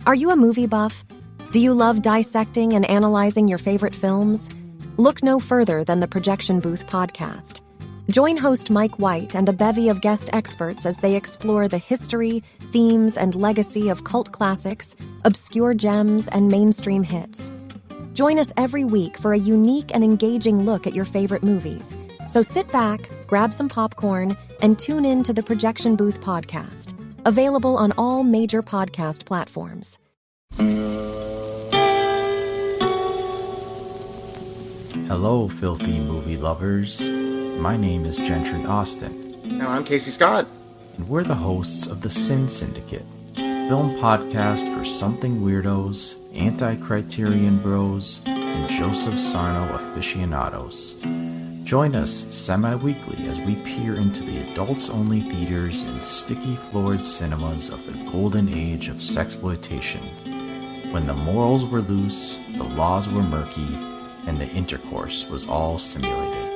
Are you a movie buff? Do you love dissecting and analyzing your favorite films? Look no further than the Projection Booth podcast. Join host Mike White and a bevy of guest experts as they explore the history, themes, and legacy of cult classics, obscure gems, and mainstream hits. Join us every week for a unique and engaging look at your favorite movies. So sit back, grab some popcorn, and tune in to the Projection Booth podcast, available on all major podcast platforms. Hello, filthy movie lovers. My name is Gentry Austin. And I'm Casey Scott. And we're the hosts of the Sin Syndicate, film podcast for something weirdos, anti-criterion bros, and Joseph Sarno aficionados. Join us semi-weekly as we peer into the adults-only theaters and sticky-floored cinemas of the golden age of sexploitation, when the morals were loose, the laws were murky, and the intercourse was all simulated.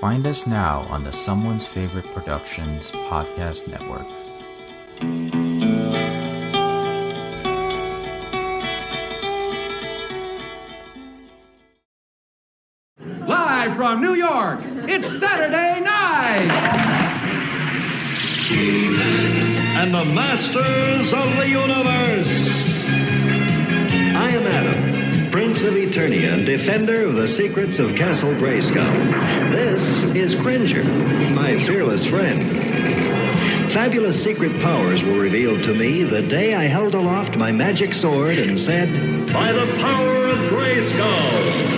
Find us now on the Someone's Favorite Productions podcast network. Live from New York, it's Saturday night! And the Masters of the Universe. I am Adam, Prince of Eternia and defender of the secrets of Castle Grayskull. This is Cringer, my fearless friend. Fabulous secret powers were revealed to me the day I held aloft my magic sword and said, "By the power of Grayskull!"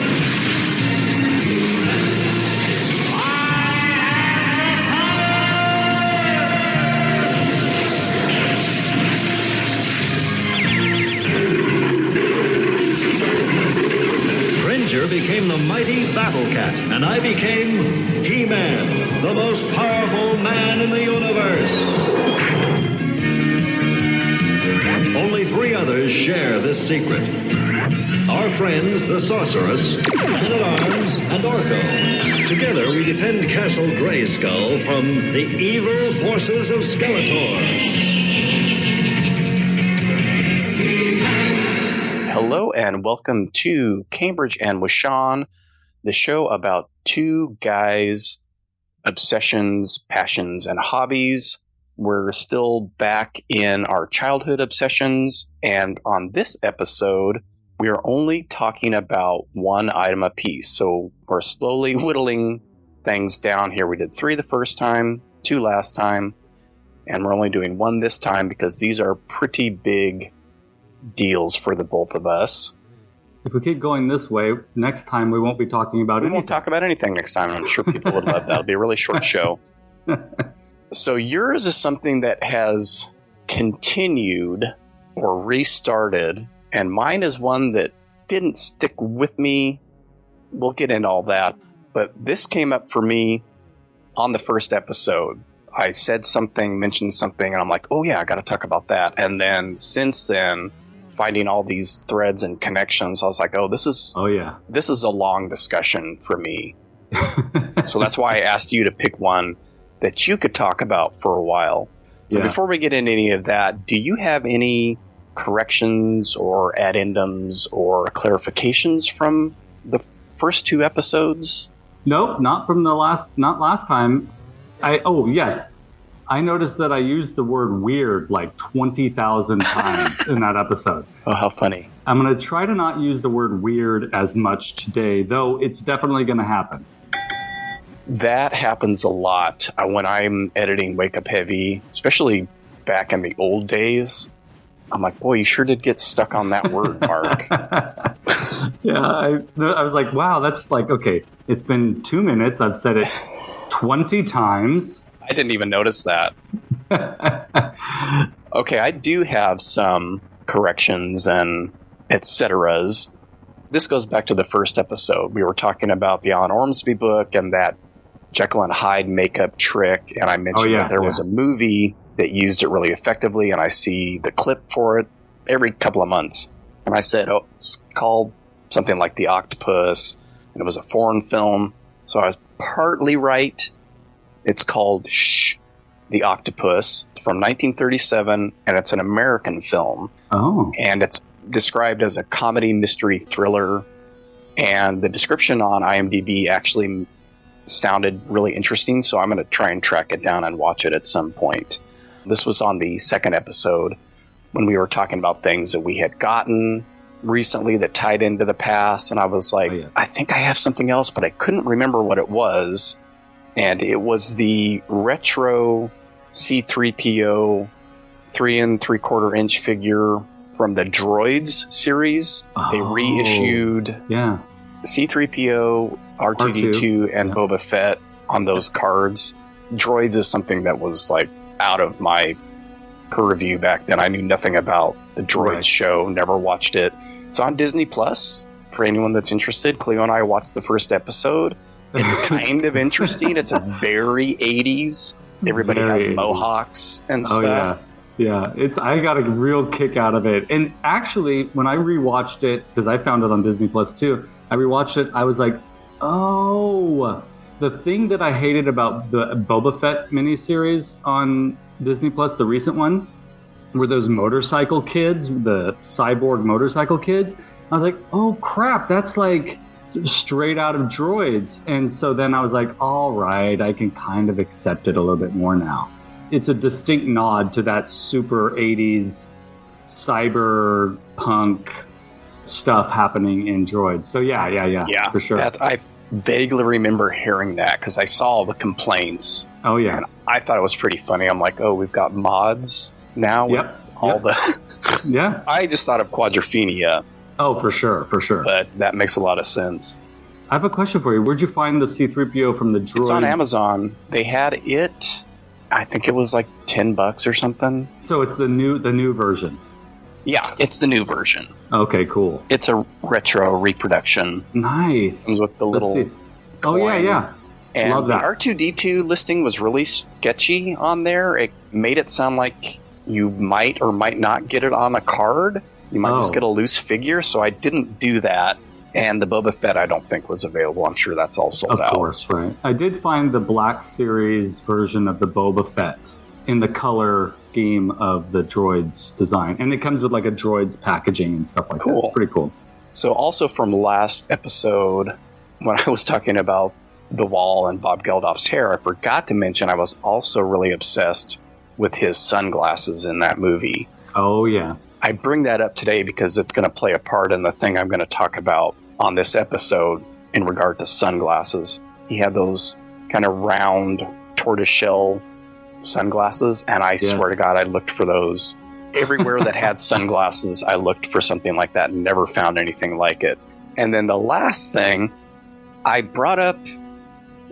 Became the mighty Battle Cat, and I became He-Man, the most powerful man in the universe. Only 3 others share this secret. Our friends, the Sorceress, Man-at-Arms, and Orko. Together we defend Castle Grayskull from the evil forces of Skeletor. Hello and welcome to Cambridge and Washawn, the show about 2 guys' obsessions, passions, and hobbies. We're still back in our childhood obsessions, and on this episode, we are only talking about 1 item apiece. So we're slowly whittling things down here. We did 3 the first time, 2 last time, and we're only doing 1 this time because these are pretty big deals for the both of us. If we keep going this way, next time we won't be talking about anything. We won't talk about anything next time. I'm sure people would love that. It'll be a really short show. So yours is something that has continued or restarted, and mine is one that didn't stick with me. We'll get into all that. But this came up for me on the first episode. I said something, mentioned something, and I'm like, oh yeah, I got to talk about that. And then since then, finding all these threads and connections, I was like, this is a long discussion for me. So that's why I asked you to pick one that you could talk about for a while. So before we get into any of that, do you have any corrections or addendums or clarifications from the first 2 episodes? Nope, not last time. Yes. I noticed that I used the word weird like 20,000 times in that episode. Oh, how funny. I'm going to try to not use the word weird as much today, though it's definitely going to happen. That happens a lot when I'm editing Wake Up Heavy, especially back in the old days. I'm like, boy, you sure did get stuck on that word, Mark. Yeah, I was like, wow, that's like, okay, it's been 2 minutes. I've said it 20 times. I didn't even notice that. Okay, I do have some corrections and et ceteras. This goes back to the first episode. We were talking about the Alan Ormsby book and that Jekyll and Hyde makeup trick, and I mentioned that there was a movie that used it really effectively, and I see the clip for it every couple of months. And I said, it's called something like The Octopus, and it was a foreign film, so I was partly right. It's called Shh, the Octopus from 1937, and it's an American film. Oh. And it's described as a comedy mystery thriller. And the description on IMDb actually sounded really interesting, so I'm going to try and track it down and watch it at some point. This was on the second episode when we were talking about things that we had gotten recently that tied into the past, and I was like, I think I have something else, but I couldn't remember what it was. And it was the retro C-3PO 3 3/4 inch figure from the Droids series. They reissued C-3PO, R2-D2, and Boba Fett on those cards. Droids is something that was like out of my purview back then. I knew nothing about the Droids show, never watched it. It's on Disney Plus for anyone that's interested. Cleo and I watched the first episode. It's kind of interesting. It's a very 80s. Everybody has mohawks and stuff. Yeah, I got a real kick out of it. And actually, when I rewatched it, because I found it on Disney Plus too, I rewatched it, I was like, oh, the thing that I hated about the Boba Fett miniseries on Disney Plus, the recent one, were those motorcycle kids, the cyborg motorcycle kids. I was like, oh crap, that's like straight out of Droids. And so then I was like, all right, I can kind of accept it a little bit more now. It's a distinct nod to that super 80s cyberpunk stuff happening in Droids. So yeah, for sure. I vaguely remember hearing that because I saw the complaints. Oh yeah. And I thought it was pretty funny. I'm like, oh, we've got mods now with all the... Yeah. I just thought of Quadrophenia. Oh, for sure. But that makes a lot of sense. I have a question for you. Where'd you find the C-3PO from the Droids? It's on Amazon. They had it, I think it was like $10 or something. So it's the new version? Yeah, it's the new version. Okay, cool. It's a retro reproduction. Nice. Comes with the little coin. Oh, yeah. And love that. The R2-D2 listing was really sketchy on there. It made it sound like you might or might not get it on a card. You might just get a loose figure, so I didn't do that. And the Boba Fett I don't think was available. I'm sure that's all sold out. Of course, right. I did find the Black Series version of the Boba Fett in the color scheme of the Droids design. And it comes with like a Droids packaging and stuff like that. It's pretty cool. So also from last episode, when I was talking about the wall and Bob Geldof's hair, I forgot to mention I was also really obsessed with his sunglasses in that movie. Oh, yeah. I bring that up today because it's going to play a part in the thing I'm going to talk about on this episode in regard to sunglasses. He had those kind of round tortoiseshell sunglasses, and I swear to God, I looked for those. Everywhere that had sunglasses, I looked for something like that and never found anything like it. And then the last thing, I brought up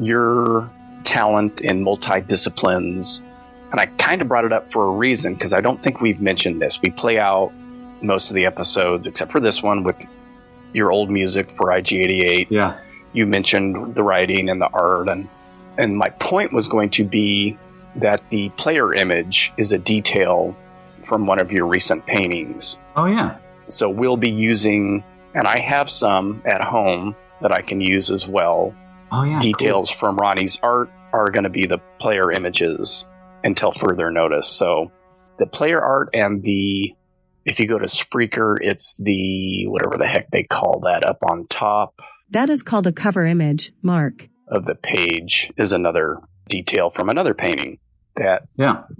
your talent in multi-disciplines. And I kind of brought it up for a reason, because I don't think we've mentioned this. We play out most of the episodes, except for this one, with your old music for IG-88. Yeah. You mentioned the writing and the art. And my point was going to be that the player image is a detail from one of your recent paintings. Oh, yeah. So we'll be using, and I have some at home that I can use as well. Oh, yeah. Details from Ronnie's art are going to be the player images until further notice. So the player art and if you go to Spreaker, it's the, whatever the heck they call that up on top. That is called a cover image, Mark. Of the page is another detail from another painting that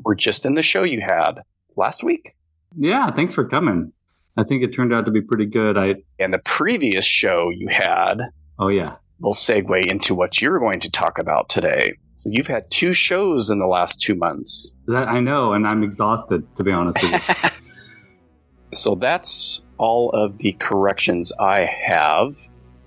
were just in the show you had last week. Yeah, thanks for coming. I think it turned out to be pretty good. And the previous show you had. Oh, yeah. We'll segue into what you're going to talk about today. So you've had 2 shows in the last 2 months. That I know, and I'm exhausted, to be honest with you. So that's all of the corrections I have.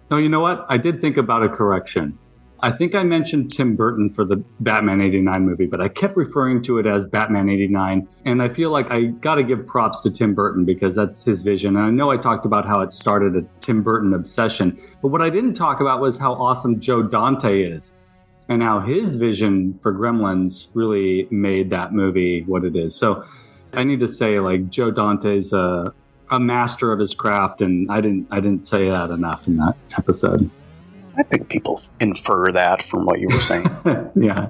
Oh, you know what? I did think about a correction. I think I mentioned Tim Burton for the Batman 89 movie, but I kept referring to it as Batman 89. And I feel like I got to give props to Tim Burton because that's his vision. And I know I talked about how it started a Tim Burton obsession. But what I didn't talk about was how awesome Joe Dante is. And how his vision for Gremlins really made that movie what it is. So I need to say, like, Joe Dante's a master of his craft, and I didn't say that enough in that episode. I think people infer that from what you were saying. Yeah.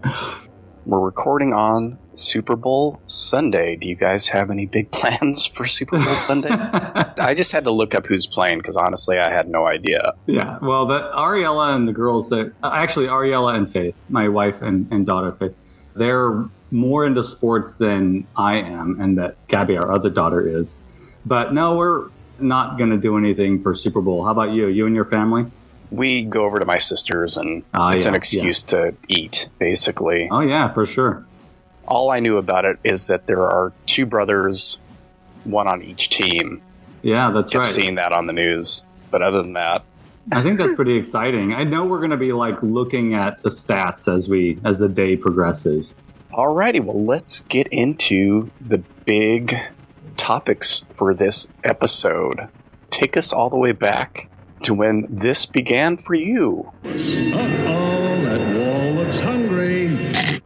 We're recording on Super Bowl Sunday. Do you guys have any big plans for Super Bowl Sunday? I just had to look up who's playing because honestly, I had no idea. Yeah, well, Ariella and the girls actually Ariella and Faith, my wife and daughter Faith, they're more into sports than I am, and that Gabby, our other daughter, is. But no, we're not going to do anything for Super Bowl. How about you? You and your family? We go over to my sister's, and it's an excuse to eat, basically. Oh, yeah, for sure. All I knew about it is that there are two brothers, one on each team. Yeah, that's right. Kept seeing that on the news. But other than that, I think that's pretty exciting. I know we're going to be looking at the stats as the day progresses. Alrighty, well, let's get into the big topics for this episode. Take us all the way back to when this began for you. Uh-oh, that wall looks hungry.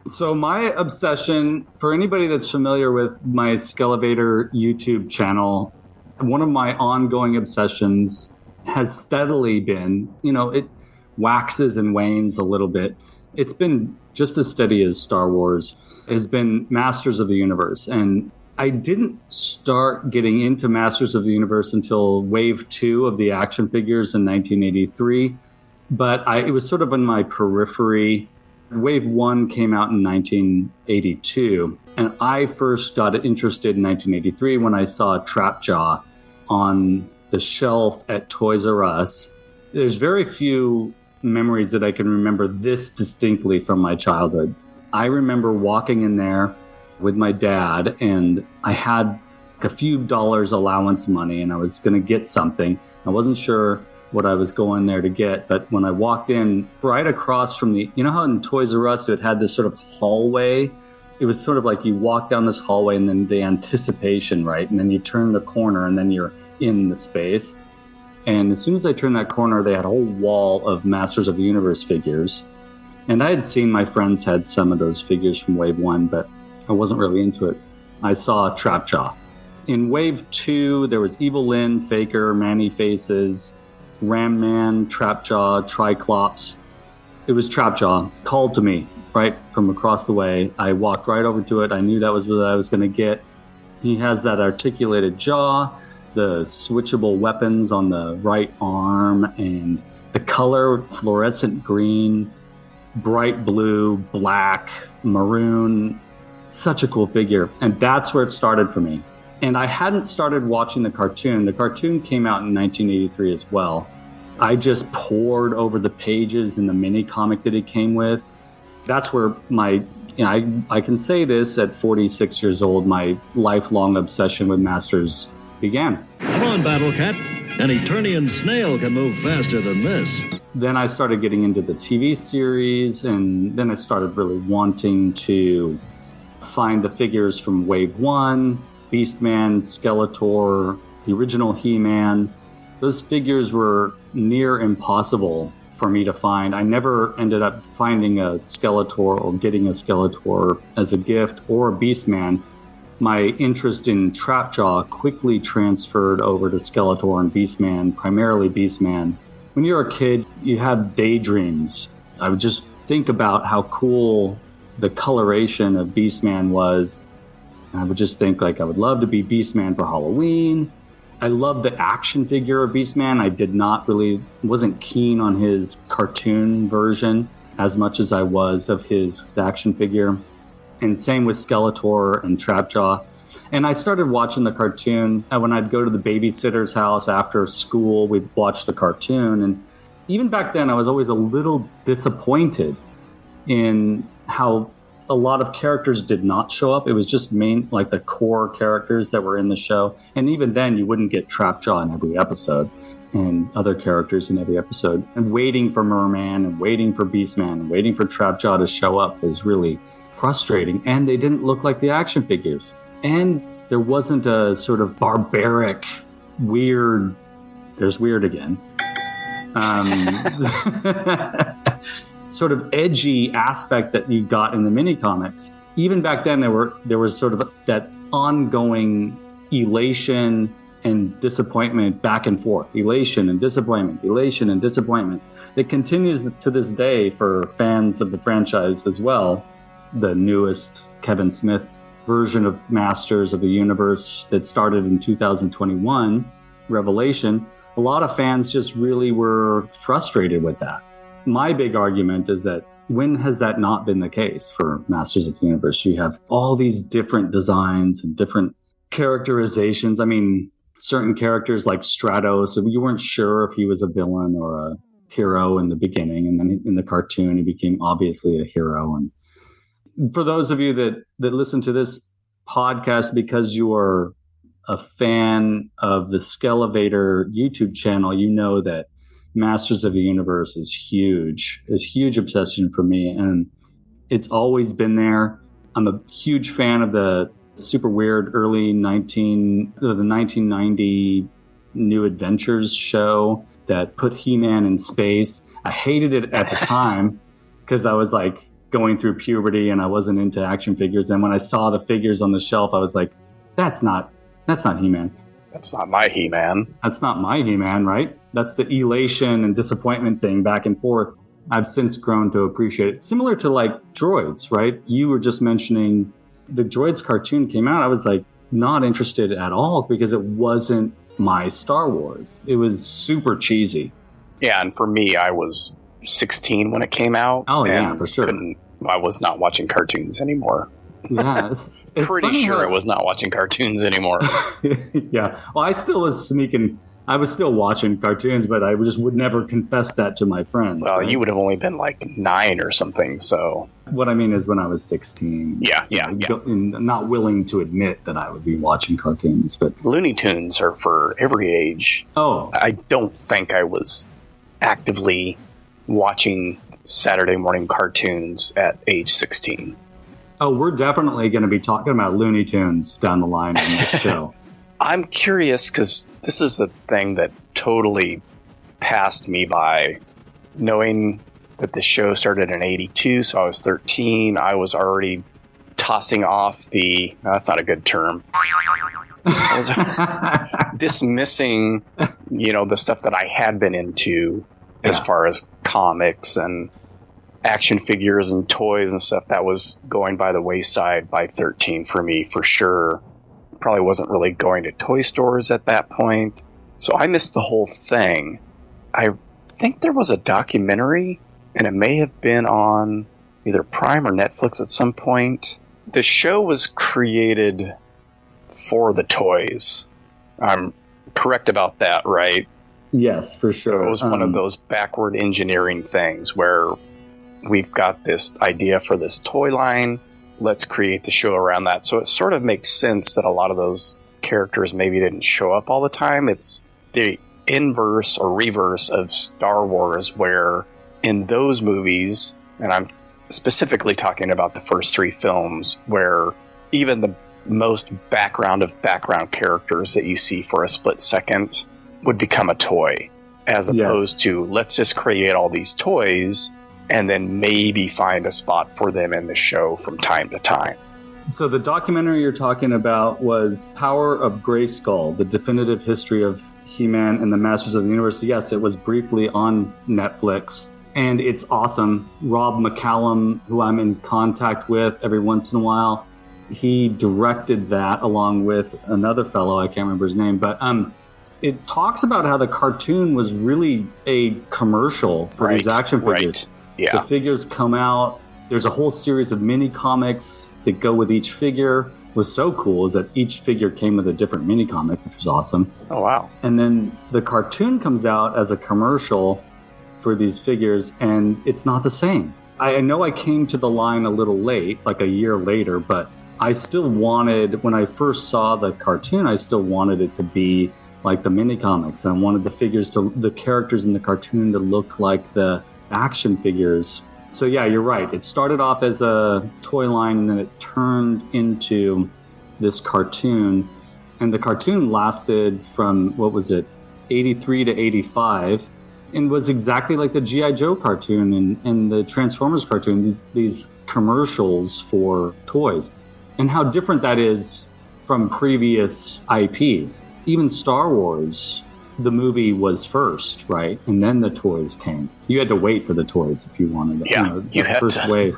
So my obsession, for anybody that's familiar with my Skelevator YouTube channel, one of my ongoing obsessions has steadily been, it waxes and wanes a little bit. It's been just as steady as Star Wars, has been Masters of the Universe. And I didn't start getting into Masters of the Universe until Wave 2 of the action figures in 1983. But it was sort of in my periphery. Wave 1 came out in 1982. And I first got interested in 1983 when I saw Trapjaw on the shelf at Toys R Us. There's very few memories that I can remember this distinctly from my childhood. I remember walking in there with my dad, and I had a few dollars allowance money, and I was going to get something. I wasn't sure what I was going there to get, but when I walked in, right across from how in Toys R Us it had this sort of hallway? It was sort of like you walk down this hallway and then the anticipation, right? And then you turn the corner and then you're in the space. And as soon as I turned that corner, they had a whole wall of Masters of the Universe figures. And I had seen my friends had some of those figures from Wave 1, but I wasn't really into it. I saw Trapjaw. In Wave 2, there was Evil Lyn, Faker, Manny Faces, Ram Man, Trapjaw, Triclops. It was Trapjaw, called to me right from across the way. I walked right over to it. I knew that was what I was going to get. He has that articulated jaw, the switchable weapons on the right arm, and the color fluorescent green, bright blue, black, maroon. Such a cool figure. And that's where it started for me. And I hadn't started watching the cartoon. The cartoon came out in 1983 as well. I just pored over the pages in the mini comic that it came with. That's where I can say this at 46 years old, my lifelong obsession with Masters began. Come on, Battle Cat. An Eternian snail can move faster than this. Then I started getting into the TV series, and then I started really wanting to find the figures from Wave 1, Beastman, Skeletor, the original He-Man. Those figures were near impossible for me to find. I never ended up finding a Skeletor or getting a Skeletor as a gift or a Beastman. My interest in Trapjaw quickly transferred over to Skeletor and Beastman, primarily Beastman. When you're a kid, you have daydreams. I would just think about how cool the coloration of Beastman was. And I would just think I would love to be Beastman for Halloween. I love the action figure of Beastman. I wasn't keen on his cartoon version as much as I was of his action figure. And same with Skeletor and Trapjaw. And I started watching the cartoon. When I'd go to the babysitter's house after school, we'd watch the cartoon. And even back then, I was always a little disappointed in how a lot of characters did not show up. It was just the core characters that were in the show. And even then, you wouldn't get Trapjaw in every episode and other characters in every episode. And waiting for Merman and waiting for Beastman and waiting for Trapjaw to show up was really frustrating. And they didn't look like the action figures. And there wasn't a sort of barbaric, weird, there's weird again, sort of edgy aspect that you got in the mini comics. Even back then, there was sort of that ongoing elation and disappointment back and forth. Elation and disappointment, elation and disappointment. It continues to this day for fans of the franchise as well. the newest Kevin Smith version of Masters of the Universe that started in 2021, Revelation, a lot of fans just really were frustrated with that. My big argument is that when has that not been the case for Masters of the Universe? You have all these different designs and different characterizations. I mean, certain characters like Stratos, you weren't sure if he was a villain or a hero in the beginning. And then in the cartoon, he became obviously a hero. And for those of you that listen to this podcast because you are a fan of the Skelevator YouTube channel, you know that Masters of the Universe is huge. It's a huge obsession for me, and it's always been there. I'm a huge fan of the super weird the 1990 New Adventures show that put He-Man in space. I hated it at the time because I was like going through puberty and I wasn't into action figures. And when I saw the figures on the shelf, I was like, that's not He-Man. That's not my He-Man. That's not my He-Man, right? That's the elation and disappointment thing back and forth. I've since grown to appreciate it. Similar to like Droids, right? You were just mentioning the Droids cartoon came out. I was like not interested at all because it wasn't my Star Wars. It was super cheesy. Yeah, and for me, I was 16 when it came out. Oh, yeah, for sure. I was not watching cartoons anymore. Yeah, it's pretty sure I was not watching cartoons anymore. Yeah. Well, I was still watching cartoons, but I just would never confess that to my friends. Well, right? you would have only been like 9 or something, so... What I mean is when I was 16. Yeah. Not willing to admit that I would be watching cartoons, but... Looney Tunes are for every age. Oh. I don't think I was actively watching Saturday morning cartoons at age 16. Oh, we're definitely going to be talking about Looney Tunes down the line in this show. I'm curious because this is a thing that totally passed me by. Knowing that the show started in 82, so I was 13, I was already tossing off that's not a good term. I was dismissing, the stuff that I had been into as far as comics and action figures and toys and stuff. That was going by the wayside by 13 for me, for sure. Probably wasn't really going to toy stores at that point. So I missed the whole thing. I think there was a documentary, and it may have been on either Prime or Netflix at some point. The show was created for the toys. I'm correct about that, right? Yes, for sure. So it was one of those backward engineering things where we've got this idea for this toy line. Let's create the show around that. So it sort of makes sense that a lot of those characters maybe didn't show up all the time. It's the inverse or reverse of Star Wars, where in those movies, and I'm specifically talking about the first 3 films, where even the most background of background characters that you see for a split second would become a toy, as opposed to let's just create all these toys and then maybe find a spot for them in the show from time to time. So the documentary you're talking about was Power of Grayskull, the definitive history of He-Man and the Masters of the Universe. Yes, it was briefly on Netflix, and it's awesome. Rob McCallum, who I'm in contact with every once in a while, he directed that along with another fellow, I can't remember his name, but it talks about how the cartoon was really a commercial for these action figures. Right. Yeah. The figures come out. There's a whole series of mini comics that go with each figure. What's so cool is that each figure came with a different mini comic, which was awesome. Oh, wow. And then the cartoon comes out as a commercial for these figures, and it's not the same. I know I came to the line a little late, like a year later, but I still wanted, when I first saw the cartoon, I still wanted it to be like the mini comics. I wanted the characters in the cartoon to look like the action figures. So yeah, you're right. It started off as a toy line, and then it turned into this cartoon. And the cartoon lasted from, 83 to 85, and was exactly like the G.I. Joe cartoon and the Transformers cartoon, these commercials for toys. And how different that is from previous IPs. Even Star Wars, the movie was first, right? And then the toys came. You had to wait for the toys if you wanted them. Yeah, you had first to. wave.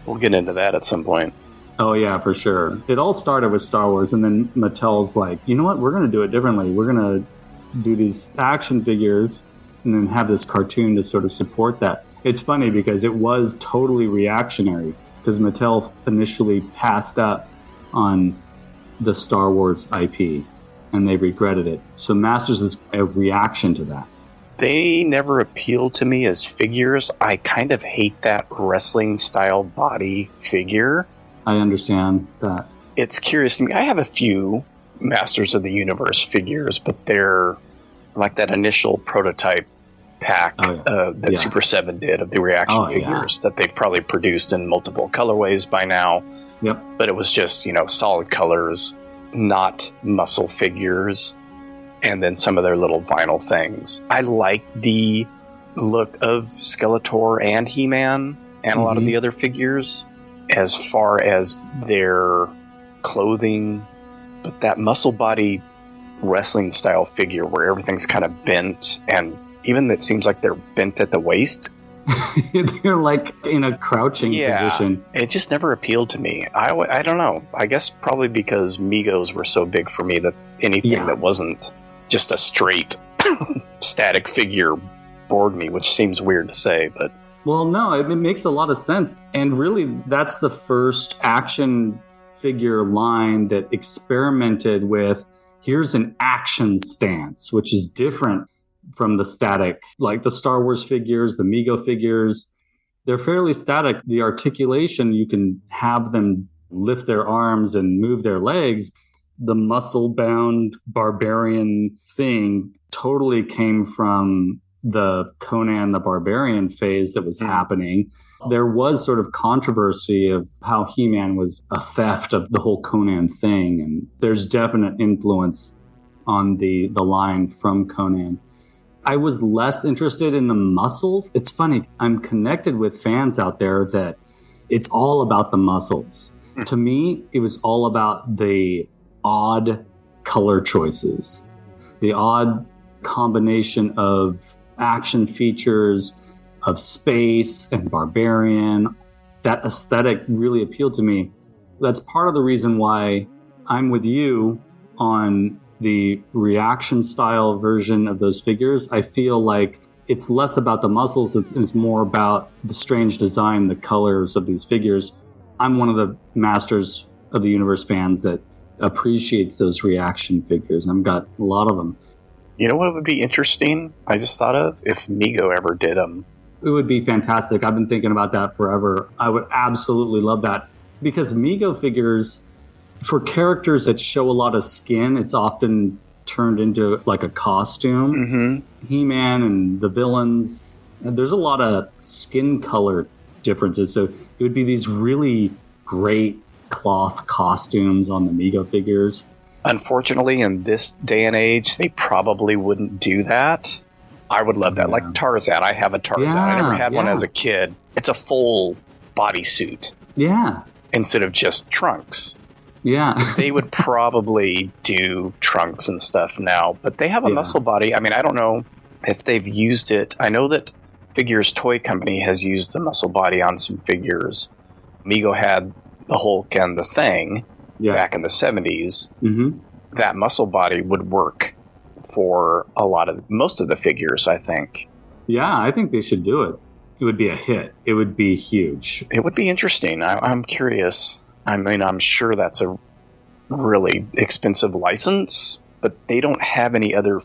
We'll get into that at some point. Oh, yeah, for sure. It all started with Star Wars, and then Mattel's like, you know what? We're going to do it differently. We're going to do these action figures and then have this cartoon to sort of support that. It's funny because it was totally reactionary because Mattel initially passed up on the Star Wars IP, and they regretted it. So Masters is a reaction to that. They never appealed to me as figures. I kind of hate that wrestling-style body figure. I understand that. It's curious to me. I have a few Masters of the Universe figures, but they're like that initial prototype pack that Super 7 did of the reaction figures that they probably produced in multiple colorways by now. Yep. But it was just, solid colors, not muscle figures, and then some of their little vinyl things. I like the look of Skeletor and He-Man and a lot of the other figures as far as their clothing, but that muscle body wrestling style figure where everything's kind of bent, and even it seems like they're bent at the waist. They're like in a crouching position. It just never appealed to me. I don't know. I guess probably because Migos were so big for me that anything that wasn't just a straight static figure bored me, which seems weird to say, but... Well, no, it makes a lot of sense. And really, that's the first action figure line that experimented with, here's an action stance, which is different from the static, like the Star Wars figures, the Mego figures. They're fairly static. The articulation, you can have them lift their arms and move their legs. The muscle-bound barbarian thing totally came from the Conan the Barbarian phase that was happening. There was sort of controversy of how He-Man was a theft of the whole Conan thing, and there's definite influence on the line from Conan. I was less interested in the muscles. It's funny, I'm connected with fans out there that it's all about the muscles. To me, it was all about the odd color choices, the odd combination of action features, of space and barbarian. That aesthetic really appealed to me. That's part of the reason why I'm with you on the reaction style version of those figures. I feel like it's less about the muscles, it's more about the strange design, the colors of these figures. I'm one of the Masters of the Universe fans that appreciates those reaction figures. I've got a lot of them. You know what would be interesting? I just thought of if Mego ever did them. It would be fantastic. I've been thinking about that forever. I would absolutely love that because Mego figures, for characters that show a lot of skin, it's often turned into like a costume. He-Man and the villains, there's a lot of skin color differences. So it would be these really great cloth costumes on the Mego figures. Unfortunately, in this day and age, they probably wouldn't do that. I would love that. Like Tarzan. I have a Tarzan. I never had one as a kid. It's a full bodysuit. Yeah. Instead of just trunks. Yeah. They would probably do trunks and stuff now, but they have a muscle body. I mean, I don't know if they've used it. I know that Figures Toy Company has used the muscle body on some figures. Mego had the Hulk and the Thing back in the 70s. That muscle body would work for most of the figures, I think. Yeah, I think they should do it. It would be a hit. It would be huge. It would be interesting. I'm curious. I mean, I'm sure that's a really expensive license, but they don't have any other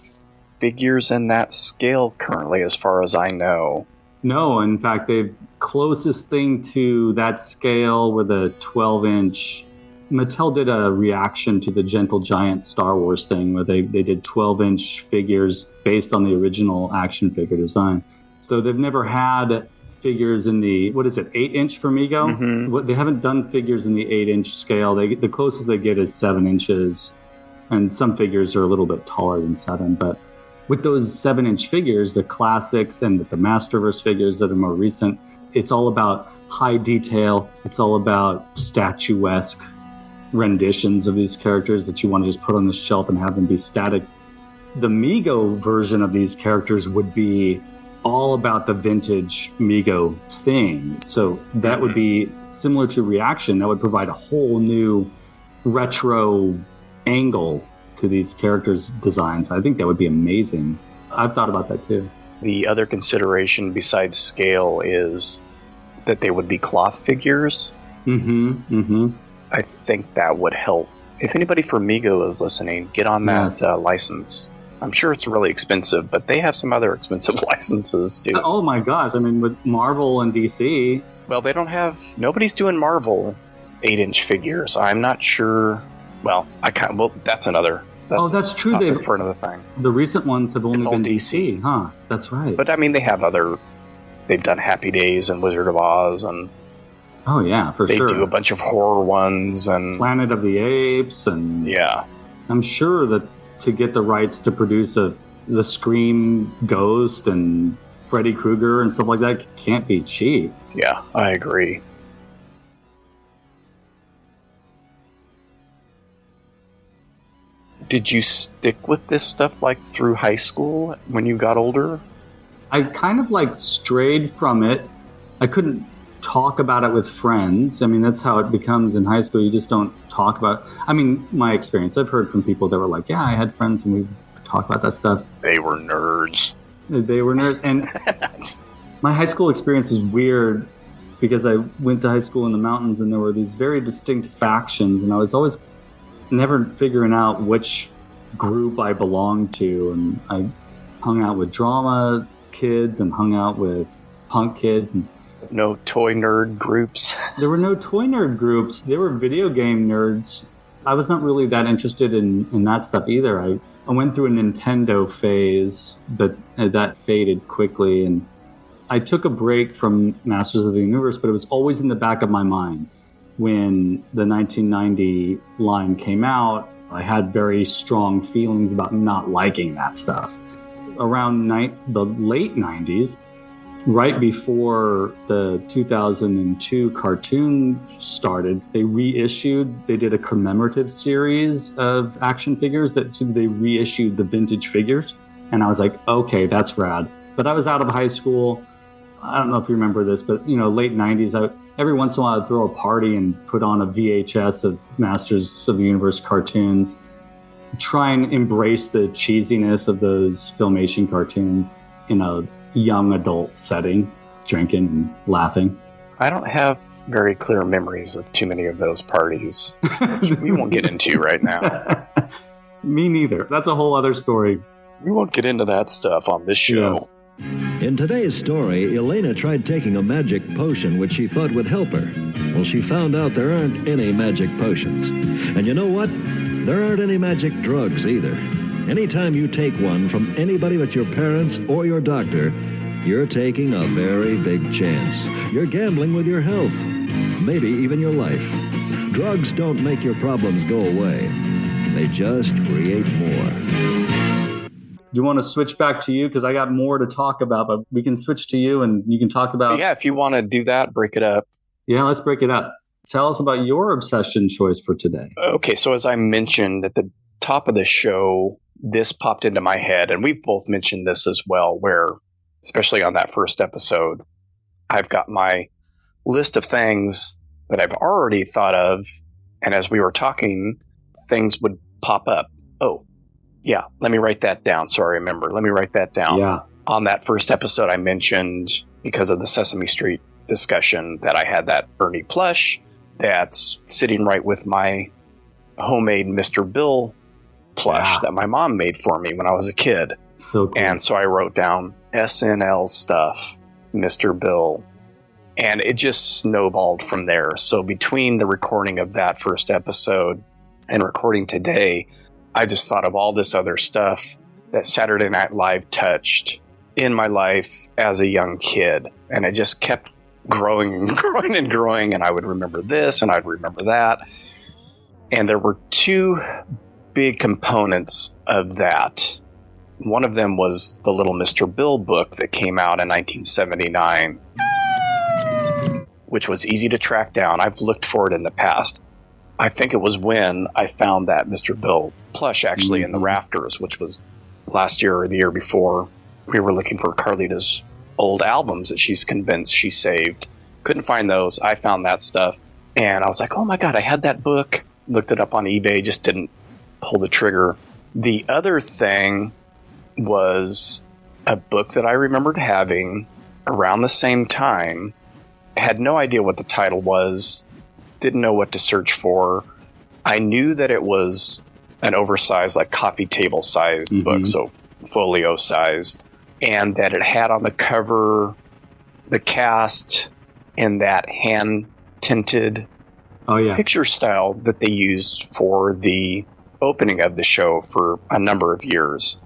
figures in that scale currently, as far as I know. No, in fact, the closest thing to that scale with a 12-inch... Mattel did a reaction to the Gentle Giant Star Wars thing where they did 12-inch figures based on the original action figure design. So they've never had figures in the, 8-inch for Mego? They haven't done figures in the 8-inch scale. The closest they get is 7 inches, and some figures are a little bit taller than 7. But with those 7-inch figures, the classics and the Masterverse figures that are more recent, it's all about high detail. It's all about statuesque renditions of these characters that you want to just put on the shelf and have them be static. The Mego version of these characters would be all about the vintage Mego thing. So that would be similar to Reaction. That would provide a whole new retro angle to these characters' designs. I think that would be amazing. I've thought about that too. The other consideration besides scale is that they would be cloth figures. I think that would help. If anybody from Mego is listening, get on that license. I'm sure it's really expensive, but they have some other expensive licenses too. Oh my gosh, I mean, with Marvel and DC. Well, they don't have... Nobody's doing Marvel 8-inch figures. I'm not sure... Well, that's another... That's true. They've for another thing. The recent ones have only been DC, huh? That's right. But I mean, they have other. They've done Happy Days and Wizard of Oz, and oh yeah, for sure. They do a bunch of horror ones and Planet of the Apes, and yeah. I'm sure that to get the rights to produce the Scream Ghost and Freddy Krueger and stuff like that can't be cheap. Yeah, I agree. Did you stick with this stuff like through high school when you got older? I kind of like strayed from it. I couldn't talk about it with friends. I mean, that's how it becomes in high school. You just don't talk about it. I mean, my experience, I've heard from people that were like, yeah, I had friends and we talk about that stuff. They were nerds. They were nerds. And my high school experience is weird because I went to high school in the mountains and there were these very distinct factions, and I was always never figuring out which group I belonged to. And I hung out with drama kids and hung out with punk kids. And no toy nerd groups? There were no toy nerd groups. They were video game nerds. I was not really that interested in that stuff either. I went through a Nintendo phase, but that faded quickly. And I took a break from Masters of the Universe, but it was always in the back of my mind. When the 1990 line came out, I had very strong feelings about not liking that stuff. Around the late 90s, right before the 2002 cartoon started, they did a commemorative series of action figures that they reissued the vintage figures. And I was like, okay, that's rad. But I was out of high school. I don't know if you remember this, but late 90s, every once in a while I'd throw a party and put on a VHS of Masters of the Universe cartoons, try and embrace the cheesiness of those Filmation cartoons in a young adult setting, drinking and laughing. I don't have very clear memories of too many of those parties, which we won't get into right now. Me neither. That's a whole other story. We won't get into that stuff on this show. Yeah. In today's story, Elena tried taking a magic potion which she thought would help her. Well, she found out there aren't any magic potions. And you know what? There aren't any magic drugs either. Anytime you take one from anybody but your parents or your doctor, you're taking a very big chance. You're gambling with your health, maybe even your life. Drugs don't make your problems go away. They just create more. Do you want to switch back to you? Because I got more to talk about, but we can switch to you and you can talk about... Yeah, if you want to do that, break it up. Yeah, let's break it up. Tell us about your obsession choice for today. Okay, so as I mentioned at the top of the show, this popped into my head, and we've both mentioned this as well, where, especially on that first episode, I've got my list of things that I've already thought of, and as we were talking, things would pop up. Oh, yeah, let me write that down. So I remember. Let me write that down. Yeah. On that first episode, I mentioned, because of the Sesame Street discussion, that I had that Ernie plush that's sitting right with my homemade Mr. Bill plush that my mom made for me when I was a kid. So cool. And so I wrote down SNL stuff, Mr. Bill, and it just snowballed from there. So between the recording of that first episode and recording today, I just thought of all this other stuff that Saturday Night Live touched in my life as a young kid. And it just kept growing and growing and growing. And I would remember this and I'd remember that. And there were two big components of that. One of them was the Little Mr. Bill book that came out in 1979, which was easy to track down. I've looked for it in the past. I think it was when I found that Mr. Bill plush actually in the rafters, which was last year or the year before. We were looking for Carlita's old albums that she's convinced she saved. Couldn't find those. I found that stuff. And I was like, oh my God, I had that book. Looked it up on eBay, just didn't pull the trigger. The other thing was a book that I remembered having around the same time. Had no idea what the title was. Didn't know what to search for. I knew that it was an oversized, like coffee table sized book, so folio sized, and that it had on the cover the cast in that hand tinted picture style that they used for the opening of the show for a number of years.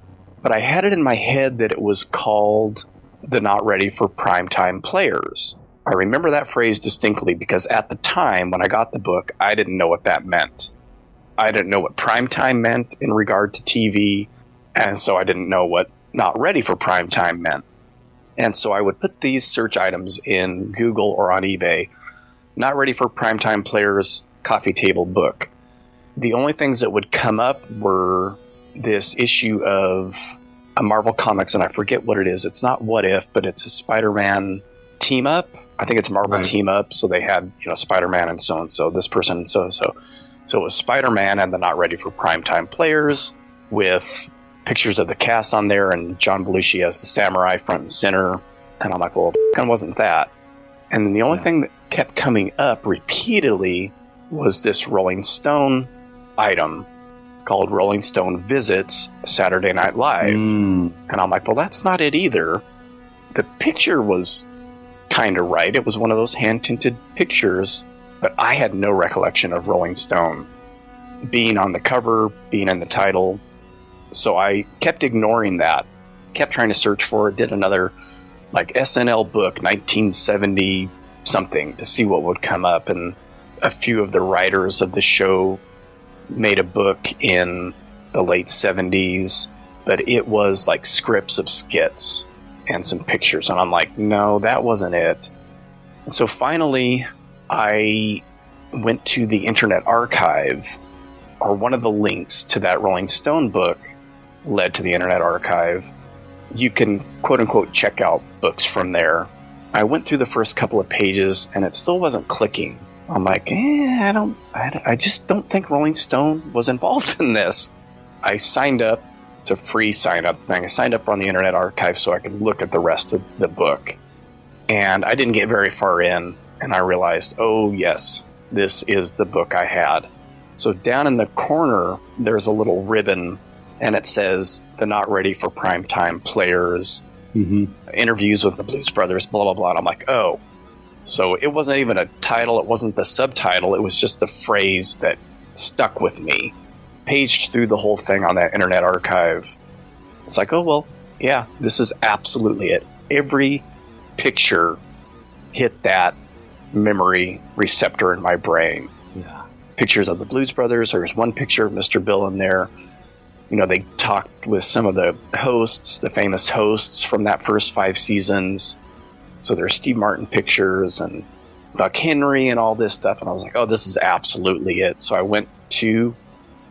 But I had it in my head that it was called the Not Ready for Primetime Players. I remember that phrase distinctly because at the time when I got the book, I didn't know what that meant. I didn't know what primetime meant in regard to TV, and so I didn't know what not ready for primetime meant. And so I would put these search items in Google or on eBay, not ready for primetime players, coffee table book. The only things that would come up were this issue of a Marvel Comics, and I forget what it is. It's not What If, but it's a Spider-Man team up. I think it's Marvel Team Up, so they had, Spider-Man and so, this person and so. So it was Spider-Man and the Not Ready for Primetime Players with pictures of the cast on there and John Belushi as the samurai front and center. And I'm like, well, it wasn't that. And then the only thing that kept coming up repeatedly was this Rolling Stone item called Rolling Stone Visits Saturday Night Live. And I'm like, well, that's not it either. The picture was kind of right. It was one of those hand-tinted pictures, but I had no recollection of Rolling Stone being on the cover, being in the title. So I kept ignoring that, kept trying to search for it, did another like SNL book, 1970 something, to see what would come up. And a few of the writers of the show made a book in the late 70s, but it was like scripts of skits and some pictures. And I'm like, no, that wasn't it. And so finally, I went to the Internet Archive, or one of the links to that Rolling Stone book led to the Internet Archive. You can, quote unquote, check out books from there. I went through the first couple of pages and it still wasn't clicking. I'm like, I just don't think Rolling Stone was involved in this. I signed up. It's a free sign-up thing. I signed up on the Internet Archive so I could look at the rest of the book. And I didn't get very far in, and I realized, oh, yes, this is the book I had. So down in the corner, there's a little ribbon, and it says, the Not Ready for Primetime Players, interviews with the Blues Brothers, blah, blah, blah. And I'm like, oh. So it wasn't even a title. It wasn't the subtitle. It was just the phrase that stuck with me. Paged through the whole thing on that Internet Archive. It's like, oh, well, yeah, this is absolutely it. Every picture hit that memory receptor in my brain. Yeah. Pictures of the Blues Brothers. There's one picture of Mr. Bill in there. They talked with some of the hosts, the famous hosts from that first 5 seasons. So there's Steve Martin pictures and Buck Henry and all this stuff. And I was like, oh, this is absolutely it. So I went to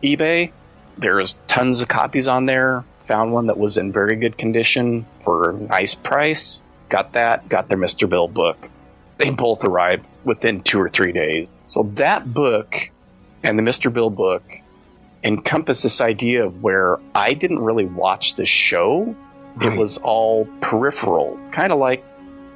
eBay. There's tons of copies on there. Found one that was in very good condition for a nice price. Got that. Got their Mr. Bill book. They both arrived within 2 or 3 days. So that book and the Mr. Bill book encompass this idea of where I didn't really watch the show. Right. It was all peripheral. Kind of like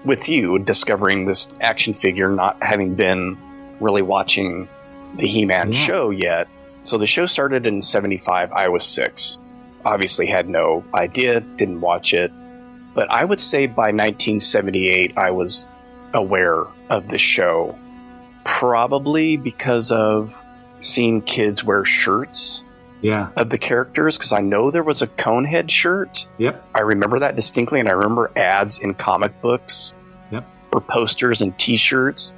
with you discovering this action figure, not having been really watching the He-Man show yet. So the show started in 75. I was 6. Obviously had no idea, didn't watch it. But I would say by 1978, I was aware of the show. Probably because of seeing kids wear shirts of the characters, because I know there was a Conehead shirt. Yep. I remember that distinctly, and I remember ads in comic books for posters and T-shirts.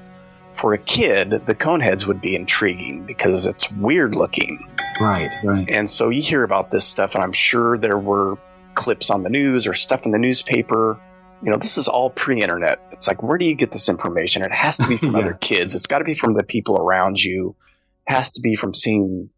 For a kid, the Coneheads would be intriguing because it's weird looking. Right. And so you hear about this stuff, and I'm sure there were clips on the news or stuff in the newspaper. This is all pre-internet. It's like, where do you get this information? It has to be from other kids. It's got to be from the people around you. It has to be from seeing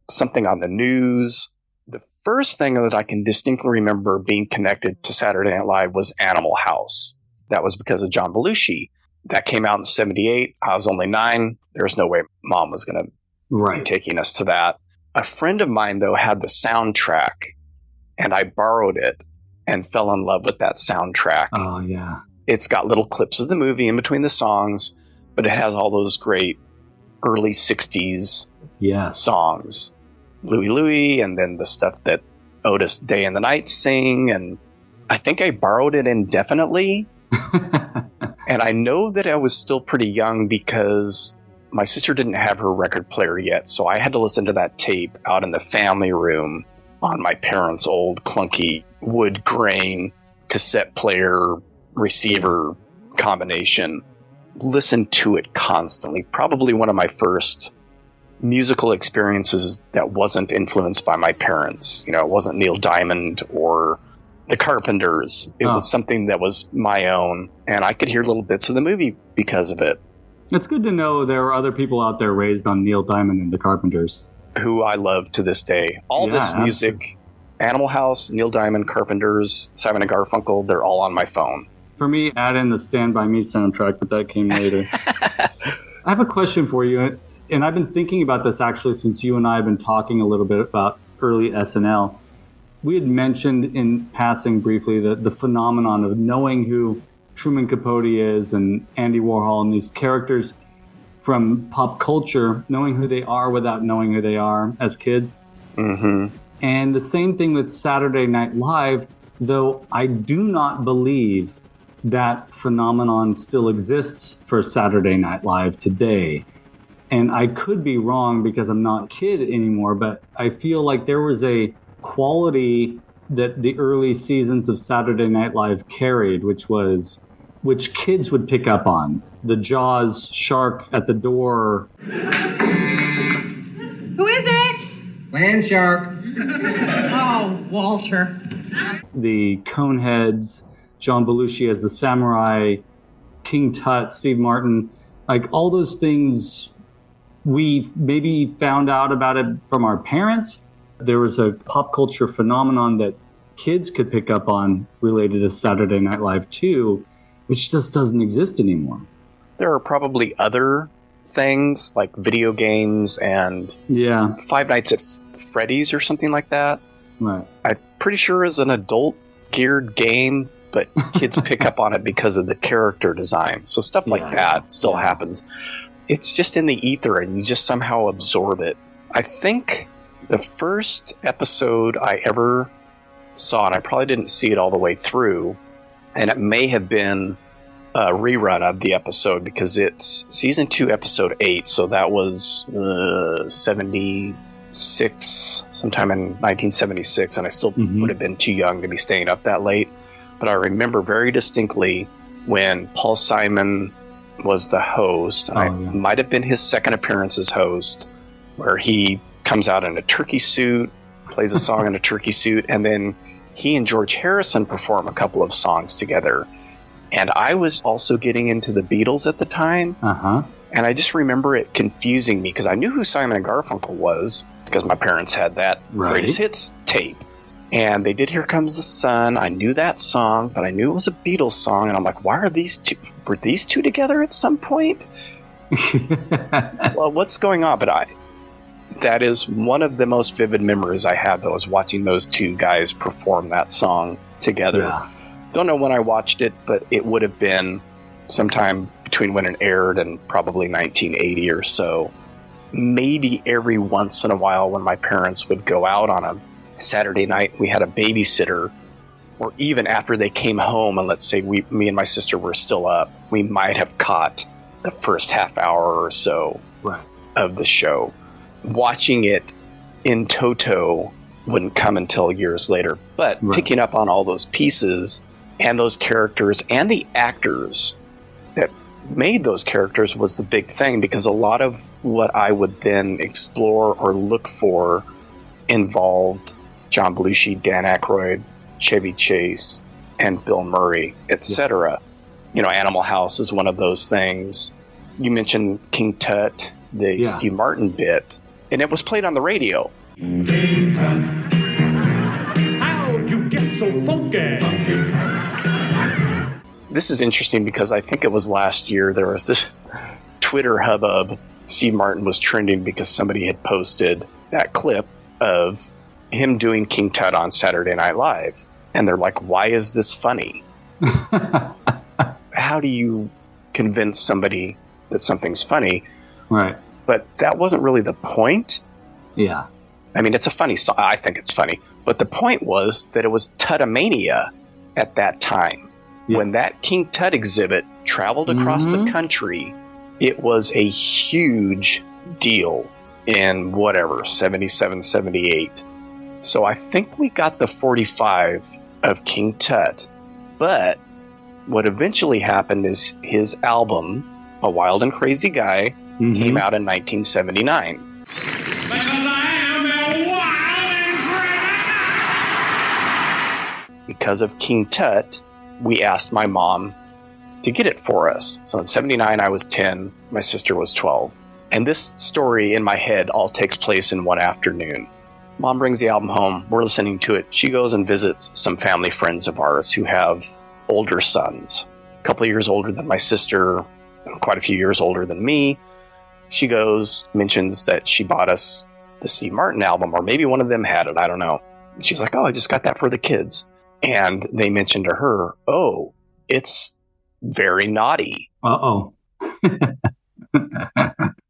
something on the news. The first thing that I can distinctly remember being connected to Saturday Night Live was Animal House. that was because of John Belushi. That came out in 78. I was only 9. There was no way Mom was going to be taking us to that. A friend of mine, though, had the soundtrack, and I borrowed it and fell in love with that soundtrack. Oh, yeah. It's got little clips of the movie in between the songs, but it has all those great early 60s songs. Louie Louie, and then the stuff that Otis Day and the Night sing. And I think I borrowed it indefinitely. And I know that I was still pretty young because my sister didn't have her record player yet. So I had to listen to that tape out in the family room on my parents' old clunky wood grain cassette player receiver combination. Listen to it constantly. Probably one of my first musical experiences that wasn't influenced by my parents. You know, it wasn't Neil Diamond or the Carpenters. It was something that was my own, and I could hear little bits of the movie because of it. It's good to know there are other people out there raised on Neil Diamond and the Carpenters, who I love to this day. All this music, Animal House, Neil Diamond, Carpenters, Simon and Garfunkel, they're all on my phone. For me, add in the Stand By Me soundtrack, but that came later. I have a question for you, and I've been thinking about this actually since you and I have been talking a little bit about early SNL. We had mentioned in passing briefly the phenomenon of knowing who Truman Capote is and Andy Warhol and these characters from pop culture, knowing who they are without knowing who they are as kids. Mm-hmm. And the same thing with Saturday Night Live, though I do not believe that phenomenon still exists for Saturday Night Live today. And I could be wrong because I'm not a kid anymore, but I feel like there was a quality that the early seasons of Saturday Night Live carried, which kids would pick up on. The Jaws shark at the door. Who is it? Land shark. Oh, Walter. The Coneheads, John Belushi as the samurai, King Tut, Steve Martin, like all those things we maybe found out about it from our parents. There was a pop culture phenomenon that kids could pick up on related to Saturday Night Live too, which just doesn't exist anymore. There are probably other things like video games and Five Nights at Freddy's or something like that. Right. I'm pretty sure is an adult geared game, but kids pick up on it because of the character design. So stuff like that still happens. It's just in the ether and you just somehow absorb it. I think the first episode I ever saw, and I probably didn't see it all the way through, and it may have been a rerun of the episode because it's season 2, episode 8. So that was 76, sometime in 1976, and I still would have been too young to be staying up that late. But I remember very distinctly when Paul Simon was the host, and might have been his second appearance as host, where he comes out in a turkey suit, plays a song in a turkey suit, and then he and George Harrison perform a couple of songs together. And I was also getting into the Beatles at the time, and I just remember it confusing me because I knew who Simon and Garfunkel was because my parents had that greatest hits tape. And they did Here Comes the Sun. I knew that song, but I knew it was a Beatles song, and I'm like, why are these two? Were these two together at some point? Well, what's going on? But that is one of the most vivid memories I have, though, is watching those two guys perform that song together. Yeah. Don't know when I watched it, but it would have been sometime between when it aired and probably 1980 or so. Maybe every once in a while when my parents would go out on a Saturday night, we had a babysitter, or even after they came home, and let's say me and my sister were still up, we might have caught the first half hour or so of the show. Watching it in toto wouldn't come until years later, but picking up on all those pieces and those characters and the actors that made those characters was the big thing, because a lot of what I would then explore or look for involved John Belushi, Dan Aykroyd, Chevy Chase, and Bill Murray, etc. You know, Animal House is one of those things. You mentioned King Tut, the Steve Martin bit, and it was played on the radio. King Tut, how'd you get so funky? This is interesting because I think it was last year there was this Twitter hubbub. Steve Martin was trending because somebody had posted that clip of him doing King Tut on Saturday Night Live. And they're like, why is this funny? How do you convince somebody that something's funny? Right. But that wasn't really the point. Yeah. I mean, it's a funny song. I think it's funny. But the point was that it was Tutamania at that time. Yeah. When that King Tut exhibit traveled across the country, it was a huge deal in whatever, 77, 78. So I think we got the 45 of King Tut. But what eventually happened is his album, A Wild and Crazy Guy, came out in 1979. Because I am a wild and crazy. Because of King Tut, we asked my mom to get it for us. So in 79, I was 10, my sister was 12. And this story in my head all takes place in one afternoon. Mom brings the album home, we're listening to it. She goes and visits some family friends of ours who have older sons, a couple of years older than my sister, quite a few years older than me. She goes, mentions that she bought us the Steve Martin album, or maybe one of them had it, I don't know. She's like, oh, I just got that for the kids. And they mentioned to her, oh, it's very naughty. Uh-oh.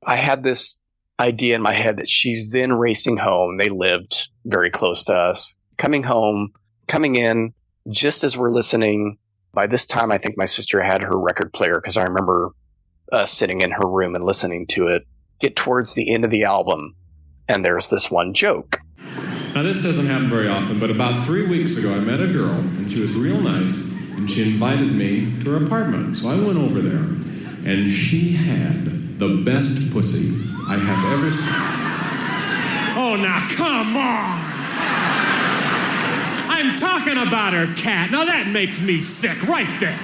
I had this idea in my head that she's then racing home. They lived very close to us. Coming home, coming in, just as we're listening. By this time, I think my sister had her record player because I remember us sitting in her room and listening to it. Get towards the end of the album, and there's this one joke. Now, this doesn't happen very often, but about 3 weeks ago, I met a girl, and she was real nice, and she invited me to her apartment. So I went over there, and she had the best pussy I have ever seen. Oh, now, come on! I'm talking about her cat. Now, that makes me sick right there.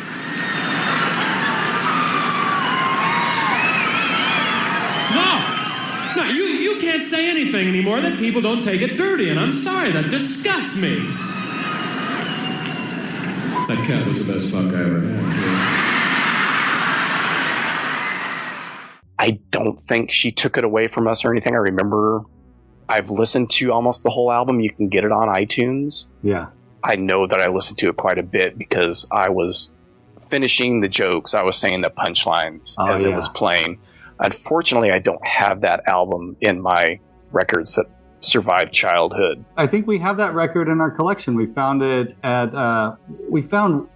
No, you can't say anything anymore that people don't take it dirty, and I'm sorry, that disgusts me. That cat was the best fuck I ever had. I don't think she took it away from us or anything. I remember I've listened to almost the whole album. You can get it on iTunes. Yeah. I know that I listened to it quite a bit because I was finishing the jokes. I was saying the punchlines as it was playing. Unfortunately, I don't have that album in my records that survived childhood. I think we have that record in our collection. We found it at, I'll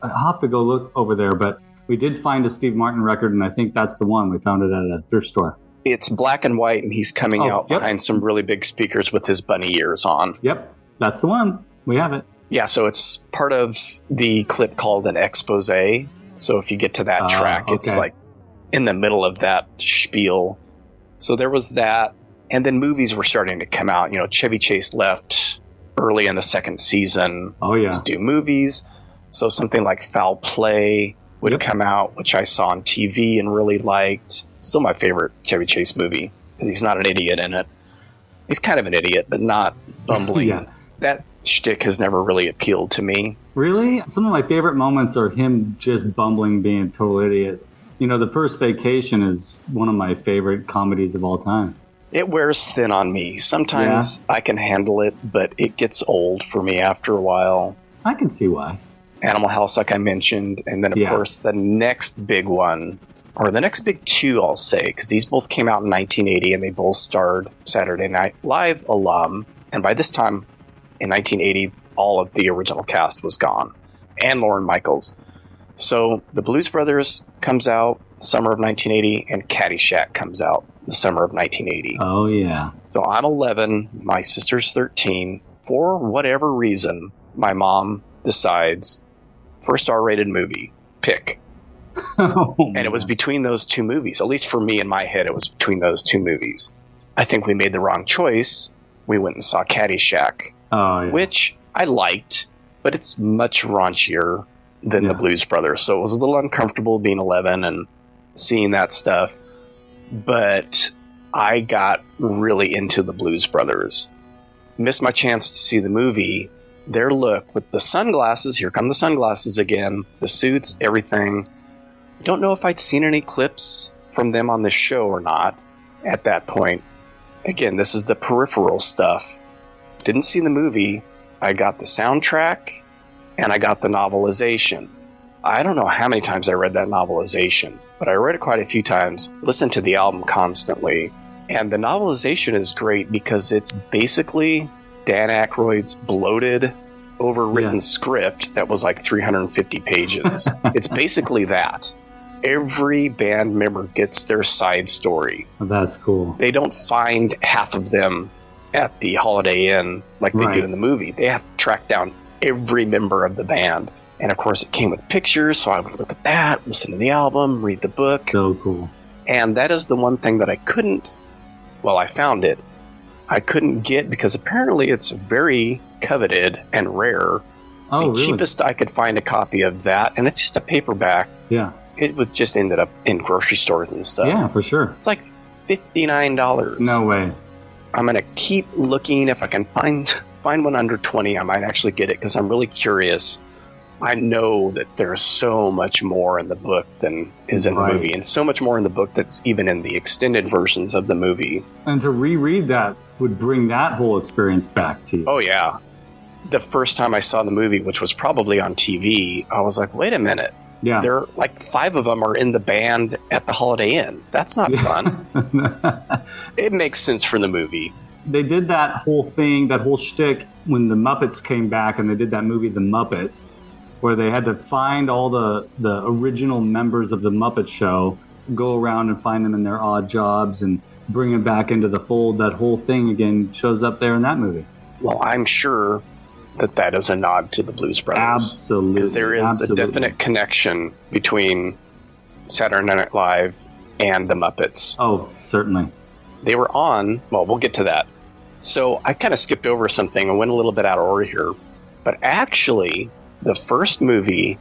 have to go look over there, but we did find a Steve Martin record, and I think that's the one. We found it at a thrift store. It's black and white, and he's coming out behind some really big speakers with his bunny ears on. Yep, that's the one. We have it. Yeah, so it's part of the clip called an expose. So if you get to that track, it's like in the middle of that spiel. So there was that. And then movies were starting to come out. You know, Chevy Chase left early in the second season to do movies. So something like Foul Play would come out, which I saw on TV and really liked. Still my favorite Chevy Chase movie because he's not an idiot in it. He's kind of an idiot, but not bumbling. That shtick has never really appealed to me. Really? Some of my favorite moments are him just bumbling, being a total idiot. You know, The First Vacation is one of my favorite comedies of all time. It wears thin on me. Sometimes I can handle it, but it gets old for me after a while. I can see why. Animal House, like I mentioned, and then, of course, the next big one, or the next big two, I'll say, because these both came out in 1980, and they both starred Saturday Night Live alum. And by this time, in 1980, all of the original cast was gone, and Lorne Michaels. So The Blues Brothers comes out summer of 1980, and Caddyshack comes out the summer of 1980. Oh, yeah. So I'm 11, my sister's 13. For whatever reason, my mom decides, first R-rated movie, pick. And it was between those two movies. At least for me, in my head, it was between those two movies. I think we made the wrong choice. We went and saw Caddyshack, which I liked, but it's much raunchier than The Blues Brothers. So it was a little uncomfortable being 11 and seeing that stuff. But I got really into The Blues Brothers. Missed my chance to see the movie, their look with the sunglasses, here come the sunglasses again, the suits, everything. I don't know if I'd seen any clips from them on the show or not at that point. Again, this is the peripheral stuff. Didn't see the movie. I got the soundtrack and I got the novelization. I don't know how many times I read that novelization, but I read it quite a few times, listened to the album constantly. And the novelization is great because it's basically Dan Aykroyd's bloated, overwritten script that was like 350 pages. It's basically that. Every band member gets their side story. Oh, that's cool. They don't find half of them at the Holiday Inn like they do in the movie. They have to track down every member of the band. And of course, it came with pictures, so I would look at that, listen to the album, read the book. So cool. And that is the one thing that I couldn't, well, I found it. I couldn't get because apparently it's very coveted and rare. Oh, the really? cheapest I could find a copy of that, and it's just a paperback. Yeah. It was just ended up in grocery stores and stuff. Yeah, for sure. It's like $59. No way. I'm going to keep looking. If I can find one under 20, I might actually get it because I'm really curious. I know that there's so much more in the book than is in the movie, and so much more in the book that's even in the extended versions of the movie. And to reread that would bring that whole experience back to you. Oh, yeah. The first time I saw the movie, which was probably on TV, I was like, wait a minute. Yeah. There are like 5 of them are in the band at the Holiday Inn. That's not fun. It makes sense for the movie. They did that whole thing, that whole shtick when the Muppets came back and they did that movie, The Muppets, where they had to find all the original members of the Muppet Show, go around and find them in their odd jobs and bring them back into the fold. That whole thing again shows up there in that movie. Well, I'm sure that is a nod to the Blues Brothers. Absolutely. Because there is a definite connection between Saturday Night Live and the Muppets. Oh, certainly. They were on, well, we'll get to that. So I kind of skipped over something and went a little bit out of order here. But actually, the first movie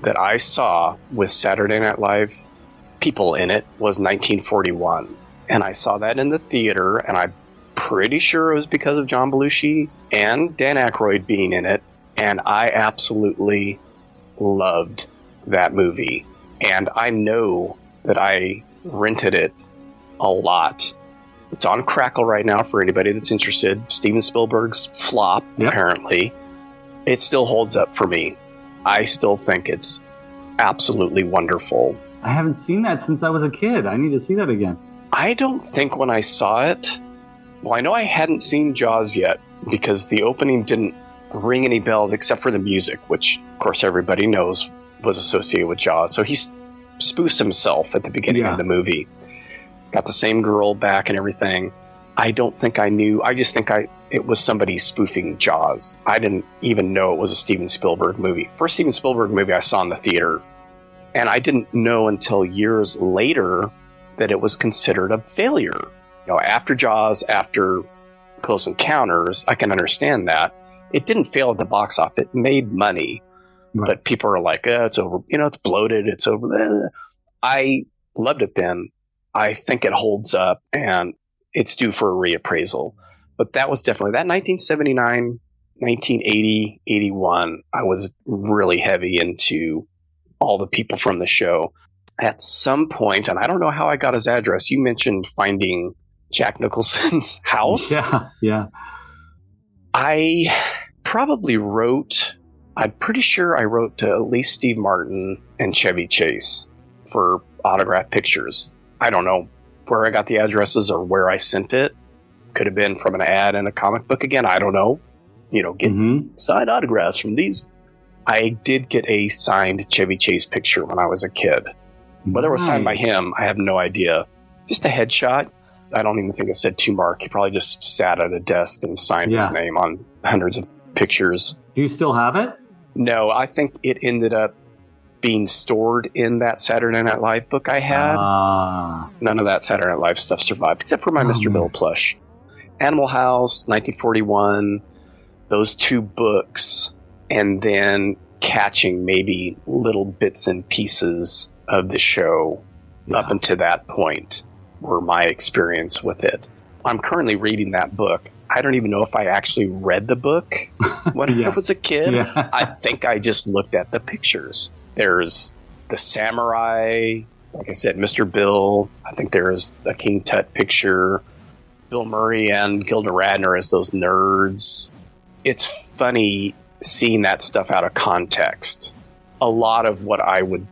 that I saw with Saturday Night Live people in it was 1941. And I saw that in the theater, and I'm pretty sure it was because of John Belushi and Dan Aykroyd being in it. And I absolutely loved that movie. And I know that I rented it a lot. It's on Crackle right now for anybody that's interested. Steven Spielberg's flop, apparently. It still holds up for me. I still think it's absolutely wonderful. I haven't seen that since I was a kid. I need to see that again. I don't think when I saw it, well, I know I hadn't seen Jaws yet because the opening didn't ring any bells except for the music, which, of course, everybody knows was associated with Jaws. So he spoofs himself at the beginning of the movie. Got the same girl back and everything. I don't think I knew. I just think it was somebody spoofing Jaws. I didn't even know it was a Steven Spielberg movie. First Steven Spielberg movie I saw in the theater. And I didn't know until years later that it was considered a failure. You know, after Jaws, after Close Encounters, I can understand that. It didn't fail at the box office. It made money. Right. But people are like, it's over. You know, it's bloated. It's over. I loved it then. I think it holds up, and it's due for a reappraisal. But that was definitely that 1979, 1980, 81. I was really heavy into all the people from the show. At some point, and I don't know how I got his address, you mentioned finding Jack Nicholson's house. Yeah. I probably wrote, I'm pretty sure I wrote to at least Steve Martin and Chevy Chase for autographed pictures. I don't know where I got the addresses or where I sent it. Could have been from an ad in a comic book again. I don't know. You know, get signed autographs from these. I did get a signed Chevy Chase picture when I was a kid. Whether it was signed by him, I have no idea. Just a headshot. I don't even think it said to Mark. He probably just sat at a desk and signed his name on hundreds of pictures. Do you still have it? No, I think it ended up being stored in that Saturday Night Live book I had. None of that Saturday Night Live stuff survived, except for my Mr. Bill plush. Animal House, 1941, those 2 books, and then catching maybe little bits and pieces of the show up until that point were my experience with it. I'm currently reading that book. I don't even know if I actually read the book when I was a kid. Yeah. I think I just looked at the pictures. There's the samurai, like I said, Mr. Bill. I think there's a King Tut picture. Bill Murray and Gilda Radner as those nerds. It's funny seeing that stuff out of context. A lot of what I would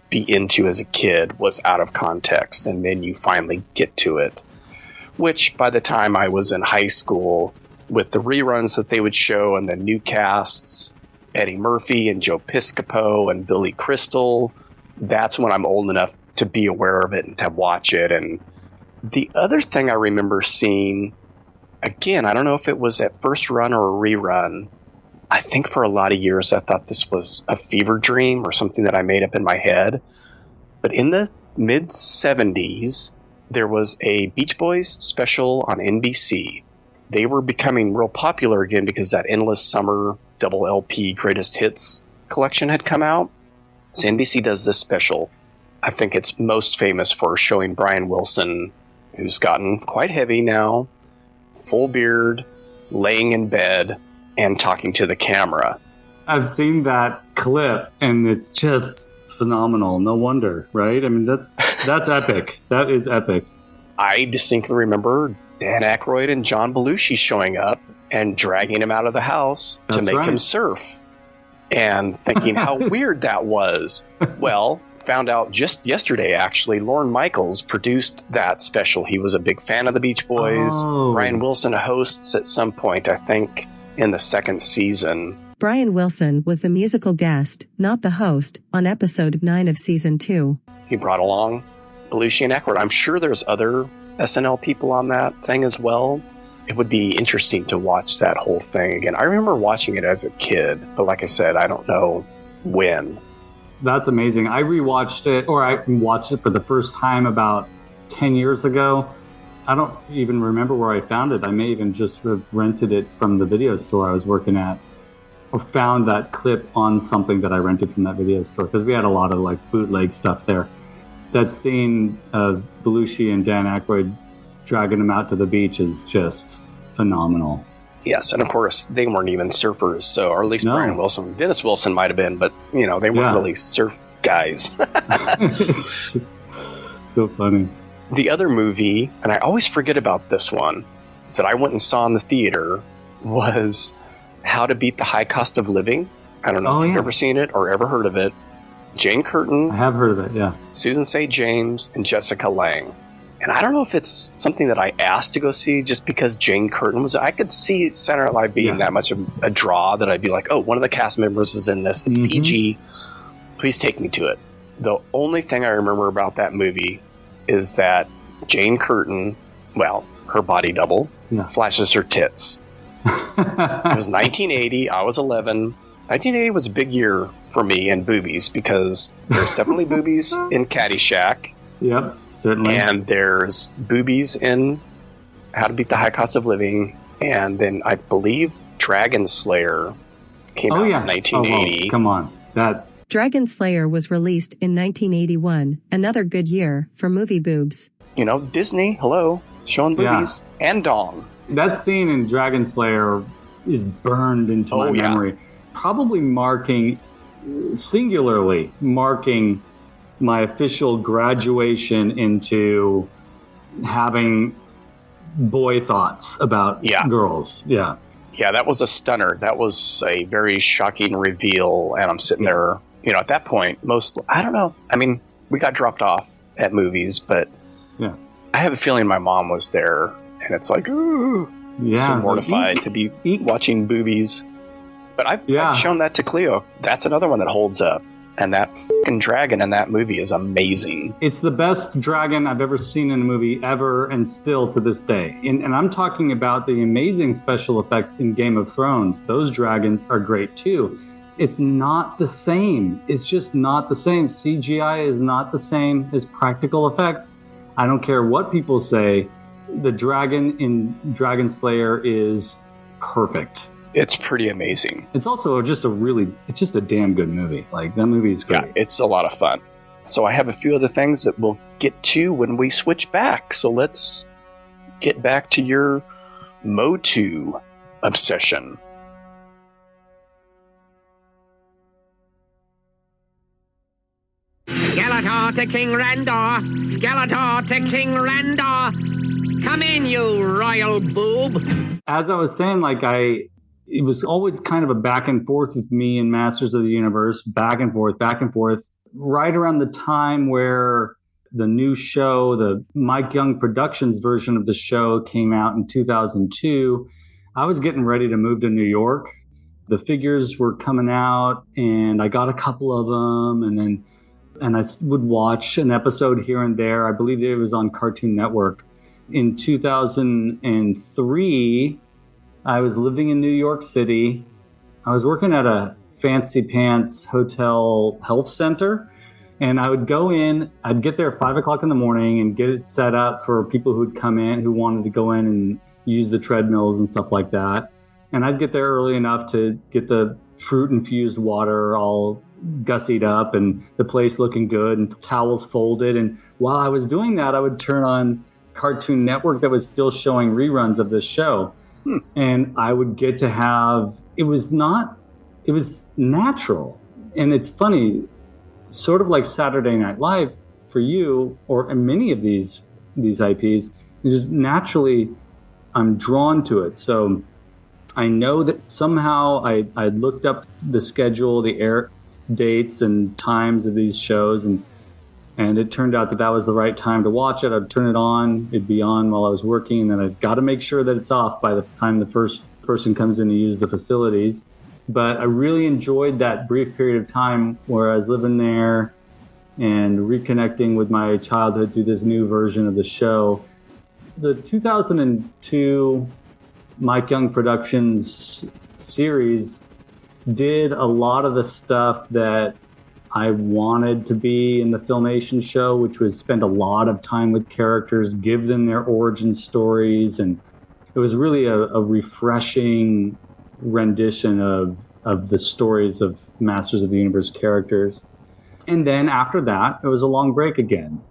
be into as a kid was out of context, and then you finally get to it. Which, by the time I was in high school, with the reruns that they would show and the new casts, Eddie Murphy and Joe Piscopo and Billy Crystal, that's when I'm old enough to be aware of it and to watch it. And the other thing I remember seeing, again, I don't know if it was at first run or a rerun. I think for a lot of years I thought this was a fever dream or something that I made up in my head. But in the mid-70s, there was a Beach Boys special on NBC. They were becoming real popular again because that Endless Summer double LP Greatest Hits collection had come out. So NBC does this special. I think it's most famous for showing Brian Wilson, who's gotten quite heavy now, full beard, laying in bed, and talking to the camera. I've seen that clip, and it's just phenomenal. No wonder, right? I mean, that's epic. That is epic. I distinctly remember Dan Aykroyd and John Belushi showing up and dragging him out of the house to make him surf, and thinking how weird that was. Well, found out just yesterday, actually, Lorne Michaels produced that special. He was a big fan of the Beach Boys. Oh. Brian Wilson hosts at some point, I think, in the second season. Brian Wilson was the musical guest, not the host, on episode 9 of season 2. He brought along Belushi and Aykroyd. I'm sure there's other SNL people on that thing as well. It would be interesting to watch that whole thing again. I remember watching it as a kid, but like I said, I don't know when. That's amazing. I rewatched it, or I watched it for the first time about 10 years ago. I don't even remember where I found it. I may even just have rented it from the video store I was working at, or found that clip on something that I rented from that video store, because we had a lot of like bootleg stuff there. That scene of Belushi and Dan Aykroyd dragging him out to the beach is just phenomenal. Yes, and of course, they weren't even surfers, so, or at least No. Brian Wilson. Dennis Wilson might have been, but, you know, they weren't really surf guys. It's so funny. The other movie, and I always forget about this one, that I went and saw in the theater was How to Beat the High Cost of Living. I don't know if you've ever seen it or ever heard of it. Jane Curtin. I have heard of it, yeah. Susan St. James, and Jessica Lange. And I don't know if it's something that I asked to go see just because Jane Curtin was... I could see Saturday Night Live being that much of a draw that I'd be like, oh, one of the cast members is in this. It's PG. Please take me to it. The only thing I remember about that movie is that Jane Curtin, well, her body double, flashes her tits. It was 1980. I was 11. 1980 was a big year for me and boobies because there's definitely boobies in Caddyshack. Yep, certainly. And there's boobies in How to Beat the High Cost of Living. And then I believe Dragon Slayer came out in 1980. Oh, come on. Dragon Slayer was released in 1981, another good year for movie boobs. You know, Disney, hello, showing boobies and dong. That scene in Dragon Slayer is burned into my memory. Probably singularly marking my official graduation into having boy thoughts about girls. Yeah. Yeah, that was a stunner. That was a very shocking reveal. And I'm sitting there, you know, at that point, I don't know. I mean, we got dropped off at movies, but I have a feeling my mom was there. And it's like, ooh, so mortified to be watching boobies. But I've shown that to Cleo. That's another one that holds up. And that fucking dragon in that movie is amazing. It's the best dragon I've ever seen in a movie ever, and still to this day. And I'm talking about the amazing special effects in Game of Thrones. Those dragons are great too. It's not the same. It's just not the same. CGI is not the same as practical effects. I don't care what people say. The dragon in Dragon Slayer is perfect. It's pretty amazing. It's also just it's just a damn good movie. Like, that movie is great. Yeah, it's a lot of fun. So I have a few other things that we'll get to when we switch back. So let's get back to your Motu obsession. Skeletor to King Randor! Skeletor to King Randor! Come in, you royal boob! As I was saying, it was always kind of a back and forth with me and Masters of the Universe, back and forth. Right around the time where the new show, the Mike Young Productions version of the show came out in 2002, I was getting ready to move to New York. The figures were coming out, and I got a couple of them, and I would watch an episode here and there. I believe it was on Cartoon Network. In 2003, I was living in New York City. I was working at a fancy pants hotel health center, and I would go in, I'd get there at 5 o'clock in the morning and get it set up for people who'd come in, who wanted to go in and use the treadmills and stuff like that. And I'd get there early enough to get the fruit-infused water all gussied up and the place looking good and towels folded. And while I was doing that, I would turn on Cartoon Network that was still showing reruns of this show. And I would get to have, it was natural. And it's funny, sort of like Saturday Night Live for you, or many of these IPs, it's just naturally I'm drawn to it. So I know that somehow I looked up the schedule, the air dates and times of these shows, and it turned out that was the right time to watch it. I'd turn it on, it'd be on while I was working, and then I've got to make sure that it's off by the time the first person comes in to use the facilities. But I really enjoyed that brief period of time where I was living there and reconnecting with my childhood through this new version of the show. The 2002 Mike Young Productions series did a lot of the stuff that I wanted to be in the Filmation show, which was spend a lot of time with characters, give them their origin stories. And it was really a refreshing rendition of the stories of Masters of the Universe characters. And then after that, it was a long break again.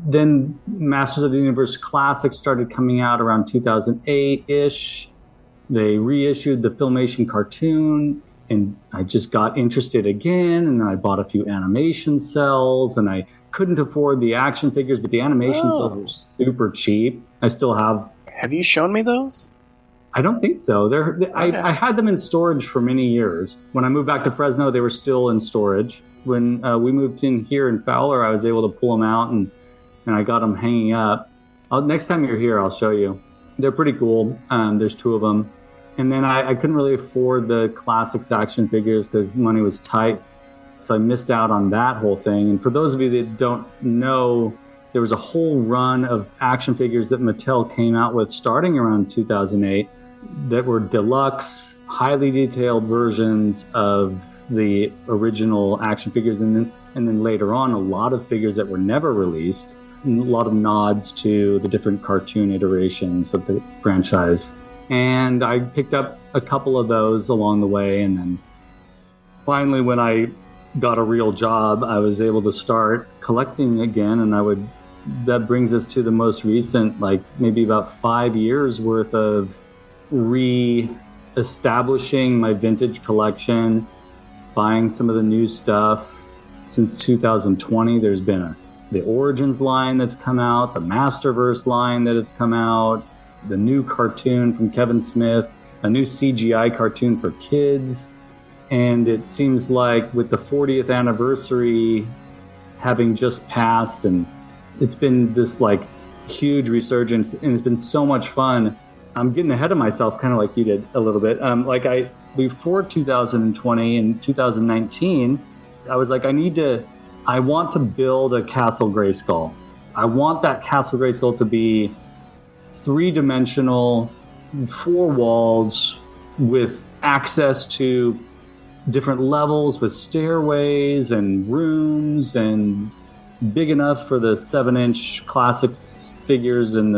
Then Masters of the Universe Classics started coming out around 2008-ish. They reissued the Filmation cartoon, and I just got interested again, and I bought a few animation cells, and I couldn't afford the action figures, but the animation cells were super cheap. I still have... Have you shown me those? I don't think so. I had them in storage for many years. When I moved back to Fresno, they were still in storage. When we moved in here in Fowler, I was able to pull them out, and I got them hanging up. Next time you're here, I'll show you. They're pretty cool. There's two of them. And then I couldn't really afford the Classics action figures because money was tight. So I missed out on that whole thing. And for those of you that don't know, there was a whole run of action figures that Mattel came out with starting around 2008 that were deluxe, highly detailed versions of the original action figures. And then later on, a lot of figures that were never released, and a lot of nods to the different cartoon iterations of the franchise. And I picked up a couple of those along the way. And then finally, when I got a real job, I was able to start collecting again. And that brings us to the most recent, maybe about 5 years worth of re-establishing my vintage collection, buying some of the new stuff. Since 2020, there's been the Origins line that's come out, the Masterverse line that has come out, the new cartoon from Kevin Smith, a new CGI cartoon for kids. And it seems like with the 40th anniversary having just passed, and it's been this huge resurgence, and it's been so much fun. I'm getting ahead of myself, kind of like you did a little bit. Before 2020 and 2019, I was like, I want to build a Castle Grayskull. I want that Castle Grayskull to be 3-dimensional, 4 walls with access to different levels with stairways and rooms, and big enough for the 7-inch Classics figures and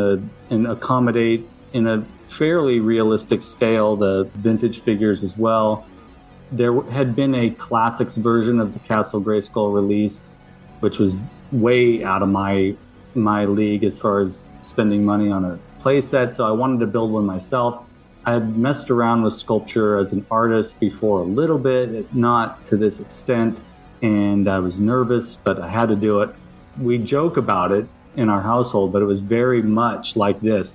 accommodate in a fairly realistic scale the vintage figures as well. There had been a Classics version of the Castle Grayskull released, which was way out of my league as far as spending money on a play set, so I wanted to build one myself. I had messed around with sculpture as an artist before a little bit, not to this extent, and I was nervous, but I had to do it. We joke about it in our household, but it was very much like this.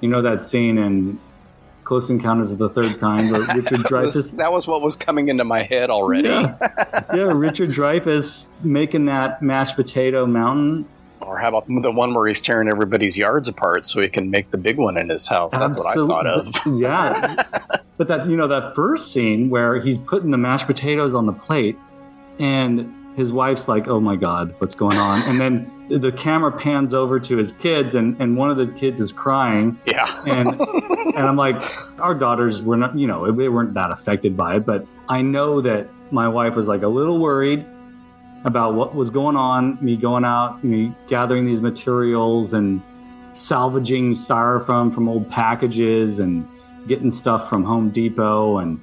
You know that scene in Close Encounters of the Third Kind where Richard Dreyfuss... that was what was coming into my head already. Yeah, Richard Dreyfuss making that mashed potato mountain. Or how about the one where he's tearing everybody's yards apart so he can make the big one in his house? That's what I thought of. Yeah. But that first scene where he's putting the mashed potatoes on the plate and his wife's like, oh my God, what's going on? And then the camera pans over to his kids and one of the kids is crying. Yeah. And I'm like, our daughters were not, they weren't that affected by it. But I know that my wife was like a little worried about what was going on, me going out, me gathering these materials and salvaging styrofoam from old packages and getting stuff from Home Depot and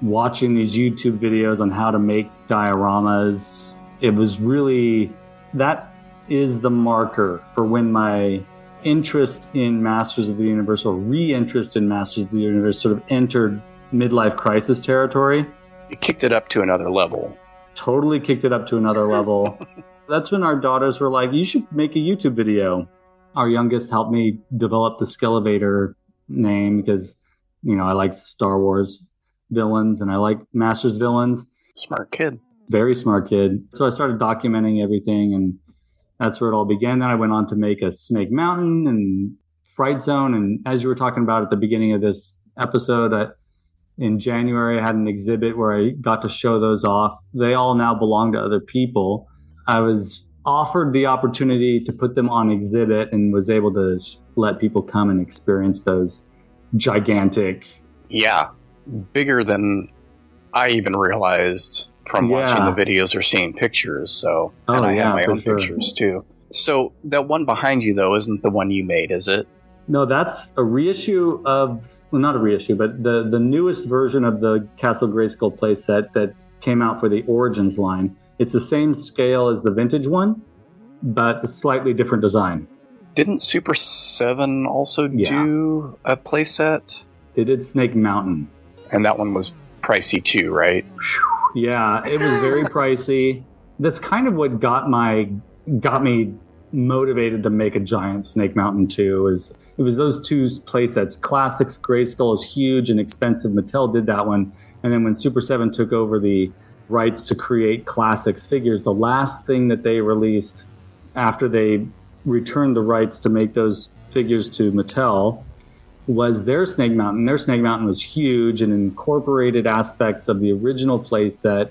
watching these YouTube videos on how to make dioramas. It was really, that is the marker for when my interest in Masters of the Universe or re-interest in Masters of the Universe sort of entered midlife crisis territory. You kicked it up to another level. Totally kicked it up to another level. That's when our daughters were like, you should make a YouTube video. Our youngest helped me develop the Skelevator name because, I like Star Wars villains and I like Masters villains. Smart kid. Very smart kid. So I started documenting everything and that's where it all began. Then I went on to make a Snake Mountain and Fright Zone. And as you were talking about at the beginning of this episode, in January, I had an exhibit where I got to show those off. They all now belong to other people. I was offered the opportunity to put them on exhibit and was able to let people come and experience those gigantic. Yeah, bigger than I even realized from watching the videos or seeing pictures. So, and I have my own pictures too. So that one behind you though isn't the one you made, is it? No, that's a reissue of, well, not a reissue, but the newest version of the Castle Grayskull playset that came out for the Origins line. It's the same scale as the vintage one, but a slightly different design. Didn't Super 7 also do a playset? They did Snake Mountain. And that one was pricey too, right? Yeah, it was very pricey. That's kind of what got me motivated to make a giant Snake Mountain 2. It was those two playsets. Classics Grayskull is huge and expensive. Mattel did that one. And then when Super 7 took over the rights to create Classics figures, the last thing that they released after they returned the rights to make those figures to Mattel was their Snake Mountain. Their Snake Mountain was huge and incorporated aspects of the original playset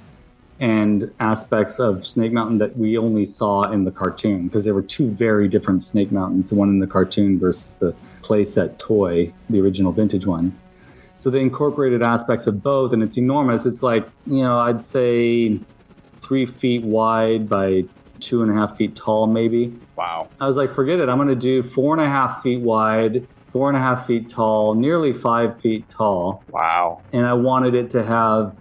and aspects of Snake Mountain that we only saw in the cartoon, because there were two very different Snake Mountains, the one in the cartoon versus the playset toy, the original vintage one. So they incorporated aspects of both, and it's enormous. It's like, I'd say 3 feet wide by 2.5 feet tall, maybe. Wow. I was like, forget it. I'm going to do 4.5 feet wide, 4.5 feet tall, nearly 5 feet tall. Wow. And I wanted it to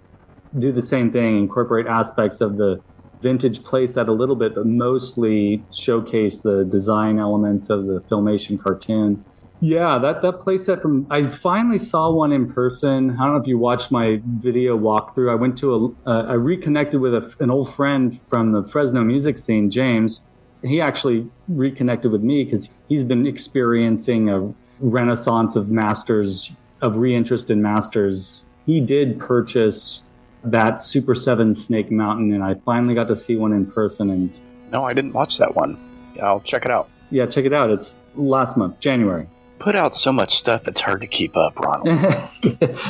do the same thing, incorporate aspects of the vintage playset a little bit, but mostly showcase the design elements of the Filmation cartoon. Yeah, that playset I finally saw one in person. I don't know if you watched my video walkthrough. I went to I reconnected with an old friend from the Fresno music scene, James. He actually reconnected with me because he's been experiencing a renaissance of Masters, of reinterest in Masters. He did purchase that Super 7 Snake Mountain, and I finally got to see one in person. And no, I didn't watch that one. Yeah, I'll check it out. Yeah, check it out. It's last month, January. Put out so much stuff, it's hard to keep up, Ronald.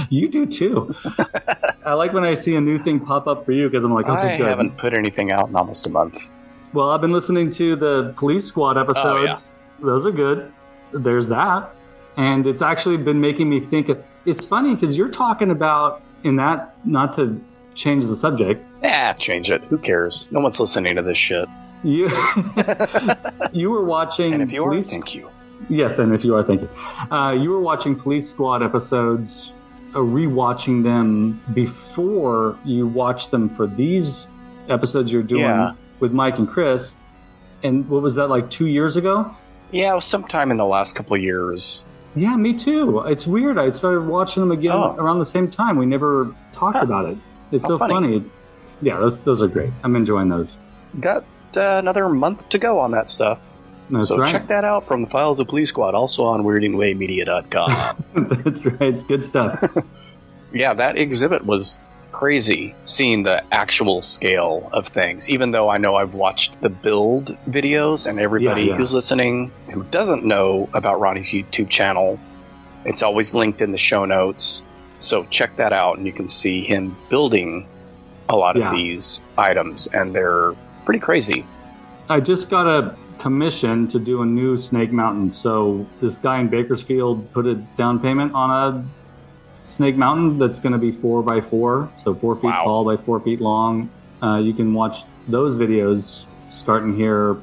You do too. I like when I see a new thing pop up for you because I'm like, okay, good. I haven't put anything out in almost a month. Well, I've been listening to the Police Squad episodes. Oh, yeah. Those are good. There's that. And it's actually been making me think it's funny because you're talking about in that, not to change the subject. Change it. Who cares? No one's listening to this shit. You were watching... And if you are, thank you. Yes, and if you are, thank you. You were watching Police Squad episodes, rewatching them before you watched them for these episodes you're doing with Mike and Chris. And what was that, like 2 years ago? Yeah, it was sometime in the last couple of years. Yeah, me too. It's weird. I started watching them again around the same time. We never talked about it. It's so funny. Yeah, those are great. I'm enjoying those. Got another month to go on that stuff. That's so right. check that out from the Files of Police Squad, also on weirdingwaymedia.com. That's right. It's good stuff. Yeah, that exhibit was crazy, seeing the actual scale of things, even though I know I've watched the build videos, and everybody who's listening who doesn't know about Ronnie's YouTube channel, it's always linked in the show notes. So check that out, and you can see him building a lot of these items, and they're pretty crazy. I just got a commission to do a new Snake Mountain. So this guy in Bakersfield put a down payment on a Snake Mountain that's going to be 4x4, so 4 feet tall by 4 feet long. You can watch those videos starting here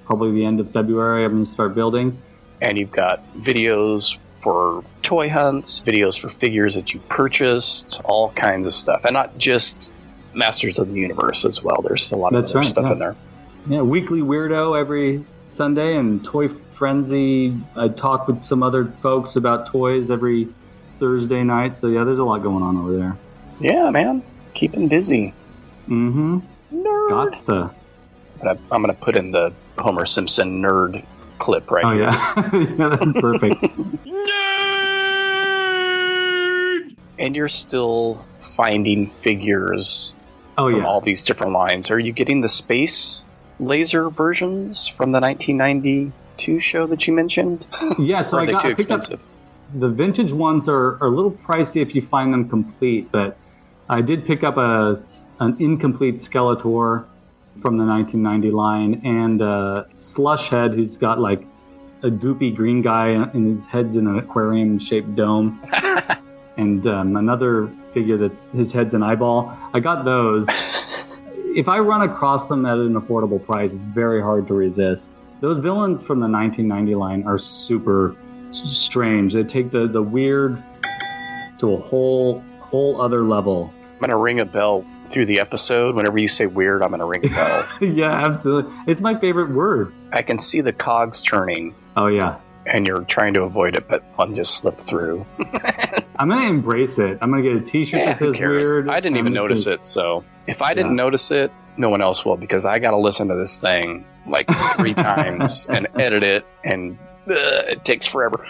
probably the end of February. I'm going to start building. And you've got videos for toy hunts, videos for figures that you purchased, all kinds of stuff. And not just Masters of the Universe as well. There's a lot of other stuff in there. Yeah, Weekly Weirdo every Sunday, and Toy Frenzy. I talk with some other folks about toys every Thursday night. So yeah, there's a lot going on over there. Yeah, man. Keeping busy. Mm-hmm. Gots to. I'm going to put in the Homer Simpson nerd clip right here. Yeah, that's perfect. And you're still finding figures from all these different lines. Are you getting the space laser versions from the 1992 show that you mentioned? Yeah, so or are they too I picked expensive? Up, the vintage ones are a little pricey if you find them complete, but I did pick up an incomplete Skeletor from the 1990 line, and Slush Head, who's got like a goopy green guy and his head's in an aquarium-shaped dome. And another figure that's his head's an eyeball. I got those. If I run across them at an affordable price, it's very hard to resist. Those villains from the 1990 line are super strange. They take the weird to a whole other level. I'm going to ring a bell through the episode. Whenever you say weird, I'm going to ring a bell. Yeah, absolutely. It's my favorite word. I can see the cogs turning. Oh, yeah. And you're trying to avoid it, but one just slipped through. I'm going to embrace it. I'm going to get a t-shirt that says weird. I didn't even notice it, so if I didn't notice it, no one else will, because I got to listen to this thing like 3 times and edit it, and it takes forever.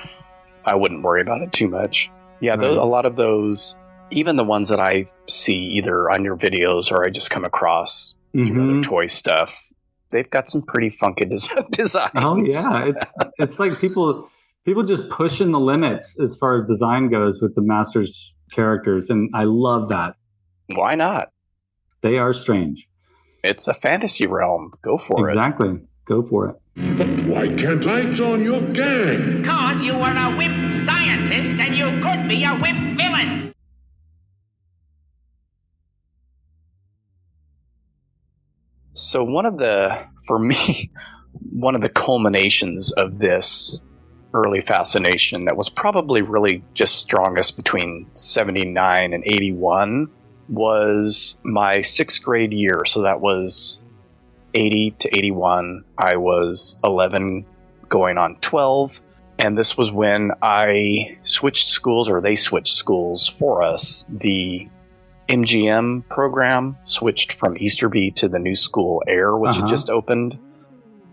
I wouldn't worry about it too much. Yeah, a lot of those, even the ones that I see either on your videos or I just come across through other toy stuff, they've got some pretty funky designs. Oh yeah, it's like people just pushing the limits as far as design goes with the Masters characters, and I love that. Why not? They are strange. It's a fantasy realm. Go for it. Exactly. Go for it. But why can't I join your gang? Because you were a whip scientist and you could be a whip villain. So one of the culminations of this early fascination that was probably really just strongest between 79 and 81 was my 6th grade year. So that was 80 to 81. I was 11 going on 12. And this was when I switched schools, or they switched schools for us. The MGM program switched from Easterby to the new school Air, which had just opened.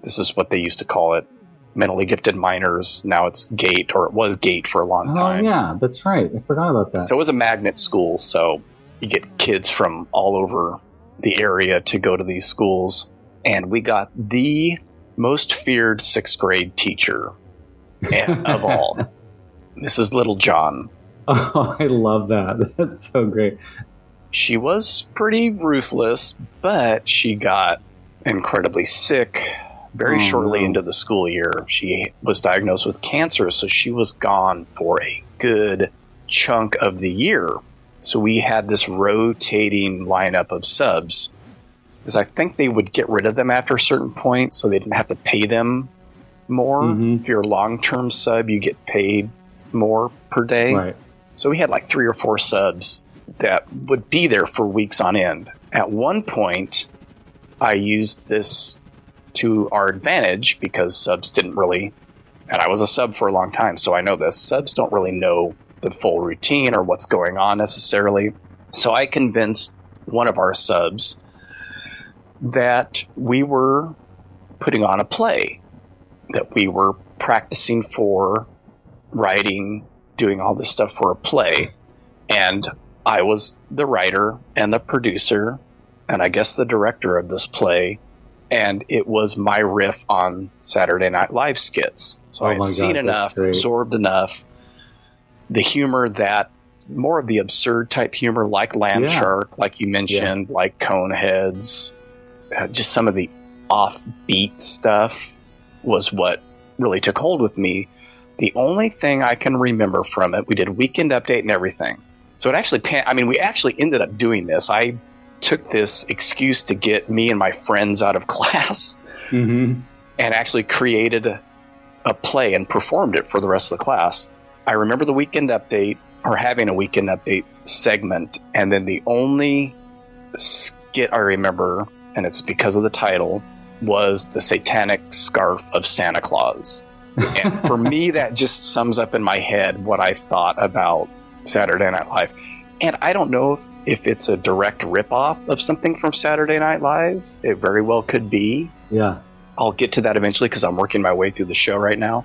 This is what they used to call it. Mentally gifted minors. Now it's GATE, or it was GATE for a long time. Oh, yeah, that's right. I forgot about that. So it was a magnet school, so you get kids from all over the area to go to these schools. And we got the most feared 6th grade teacher of all. This is Little John. Oh, I love that. That's so great. She was pretty ruthless, but she got incredibly sick very shortly into the school year. She was diagnosed with cancer, so she was gone for a good chunk of the year. So we had this rotating lineup of subs, because I think they would get rid of them after a certain point, so they didn't have to pay them more. If you're a long-term sub, you get paid more per day. Right. So we had like 3 or 4 subs that would be there for weeks on end. At one point, I used this to our advantage because subs didn't really And I was a sub for a long time, so I know this. Subs don't really know the full routine or what's going on necessarily. So I convinced one of our subs that we were putting on a play, that we were practicing for writing, doing all this stuff for a play. And I was the writer and the producer, and I guess the director of this play. And it was my riff on Saturday Night Live skits. So I had seen enough, absorbed enough. The humor that, more of the absurd type humor, like Land Shark, like you mentioned, like Coneheads, just some of the offbeat stuff was what really took hold with me. The only thing I can remember from it, we did a Weekend Update and everything. So it actually, we actually ended up doing this. I took this excuse to get me and my friends out of class and actually created a play and performed it for the rest of the class. I remember the Weekend Update, or having a Weekend Update segment, and then the only skit I remember, and it's because of the title, was the Satanic Scarf of Santa Claus. And for me, that just sums up in my head what I thought about Saturday Night Live. And I don't know if it's a direct ripoff of something from Saturday Night Live. It very well could be. Yeah. I'll get to that eventually because I'm working my way through the show right now.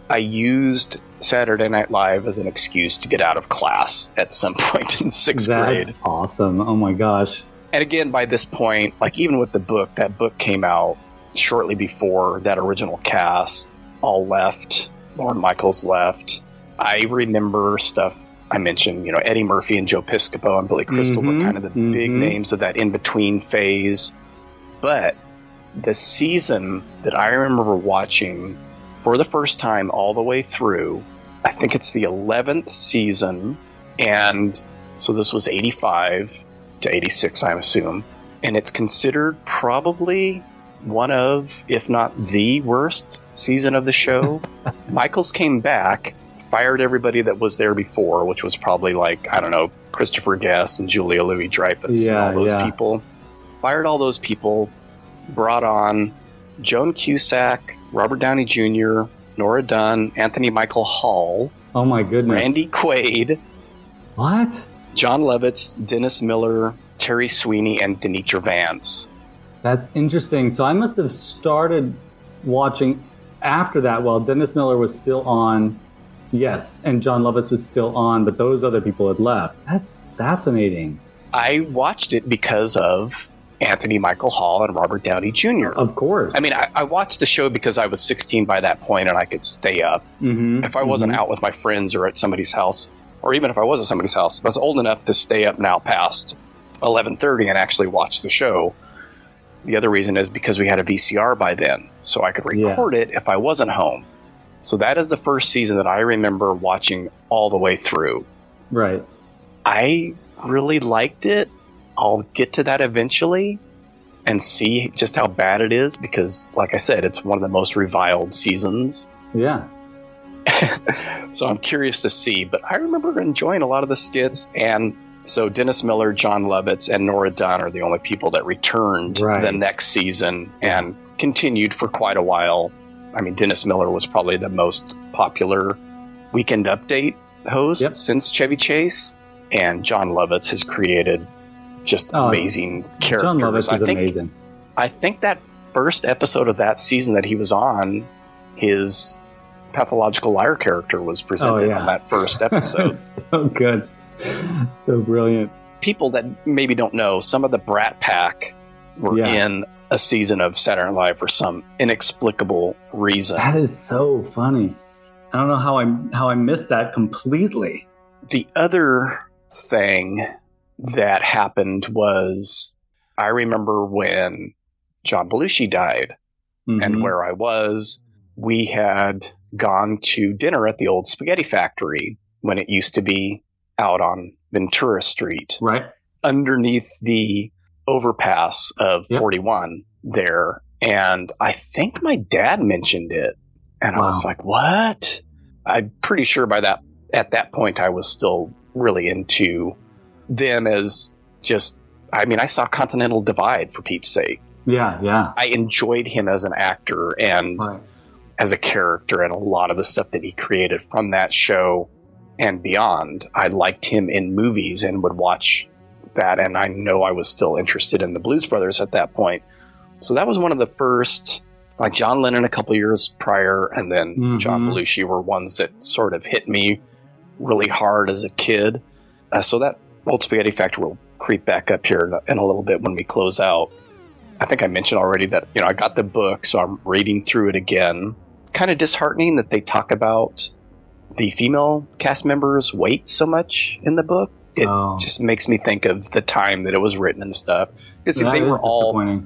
I used Saturday Night Live as an excuse to get out of class at some point in sixth grade. That's awesome. Oh my gosh. And again, by this point, like even with the book, that book came out shortly before that original cast all left. Lorne Michaels left. I remember stuff I mentioned, Eddie Murphy and Joe Piscopo and Billy Crystal were kind of the big names of that in-between phase. But the season that I remember watching for the first time all the way through, I think it's the 11th season, and so this was 85 to 86, I assume, and it's considered probably one of, if not the worst season of the show. Michaels came back, fired everybody that was there before, which was probably Christopher Guest and Julia Louis-Dreyfus and all those people. Fired all those people, brought on Joan Cusack, Robert Downey Jr., Nora Dunn, Anthony Michael Hall. Oh my goodness. Randy Quaid. What? John Lovitz, Dennis Miller, Terry Sweeney, and Denitra Vance. That's interesting. So I must have started watching after that while Dennis Miller was still on. Yes, and John Lovitz was still on, but those other people had left. That's fascinating. I watched it because of Anthony Michael Hall and Robert Downey Jr. Of course. I watched the show because I was 16 by that point and I could stay up. If I wasn't out with my friends or at somebody's house, or even if I was at somebody's house, I was old enough to stay up now past 11:30 and actually watch the show. The other reason is because we had a VCR by then, so I could record it if I wasn't home. So that is the first season that I remember watching all the way through. Right. I really liked it. I'll get to that eventually and see just how bad it is because, like I said, it's one of the most reviled seasons. Yeah. So I'm curious to see. But I remember enjoying a lot of the skits. And so Dennis Miller, John Lovitz, and Nora Dunn are the only people that returned the next season and continued for quite a while. Dennis Miller was probably the most popular Weekend Update host since Chevy Chase. And John Lovitz has created just amazing characters. John Lovitz is amazing. I think that first episode of that season that he was on, his pathological liar character was presented on that first episode. So good. So brilliant. People that maybe don't know, some of the Brat Pack were in a season of Saturday Night Live for some inexplicable reason. That is so funny. I don't know how I missed that completely. The other thing that happened was I remember when John Belushi died and where I was, we had gone to dinner at the old Spaghetti Factory when it used to be out on Ventura Street. Right. Underneath the overpass of 41 there. And I think my dad mentioned it. And I was like, what? I'm pretty sure at that point I was still really into them as just, I saw Continental Divide for Pete's sake. Yeah. I enjoyed him as an actor and as a character and a lot of the stuff that he created from that show and beyond. I liked him in movies and would watch that, and I know I was still interested in the Blues Brothers at that point. So that was one of the first, like John Lennon a couple years prior, and then John Belushi were ones that sort of hit me really hard as a kid. So that Old Spaghetti Factory will creep back up here in a little bit when we close out. I think I mentioned already that, I got the book, so I'm reading through it again. Kind of disheartening that they talk about the female cast members' weight so much in the book. It just makes me think of the time that it was written and stuff. Because they were all,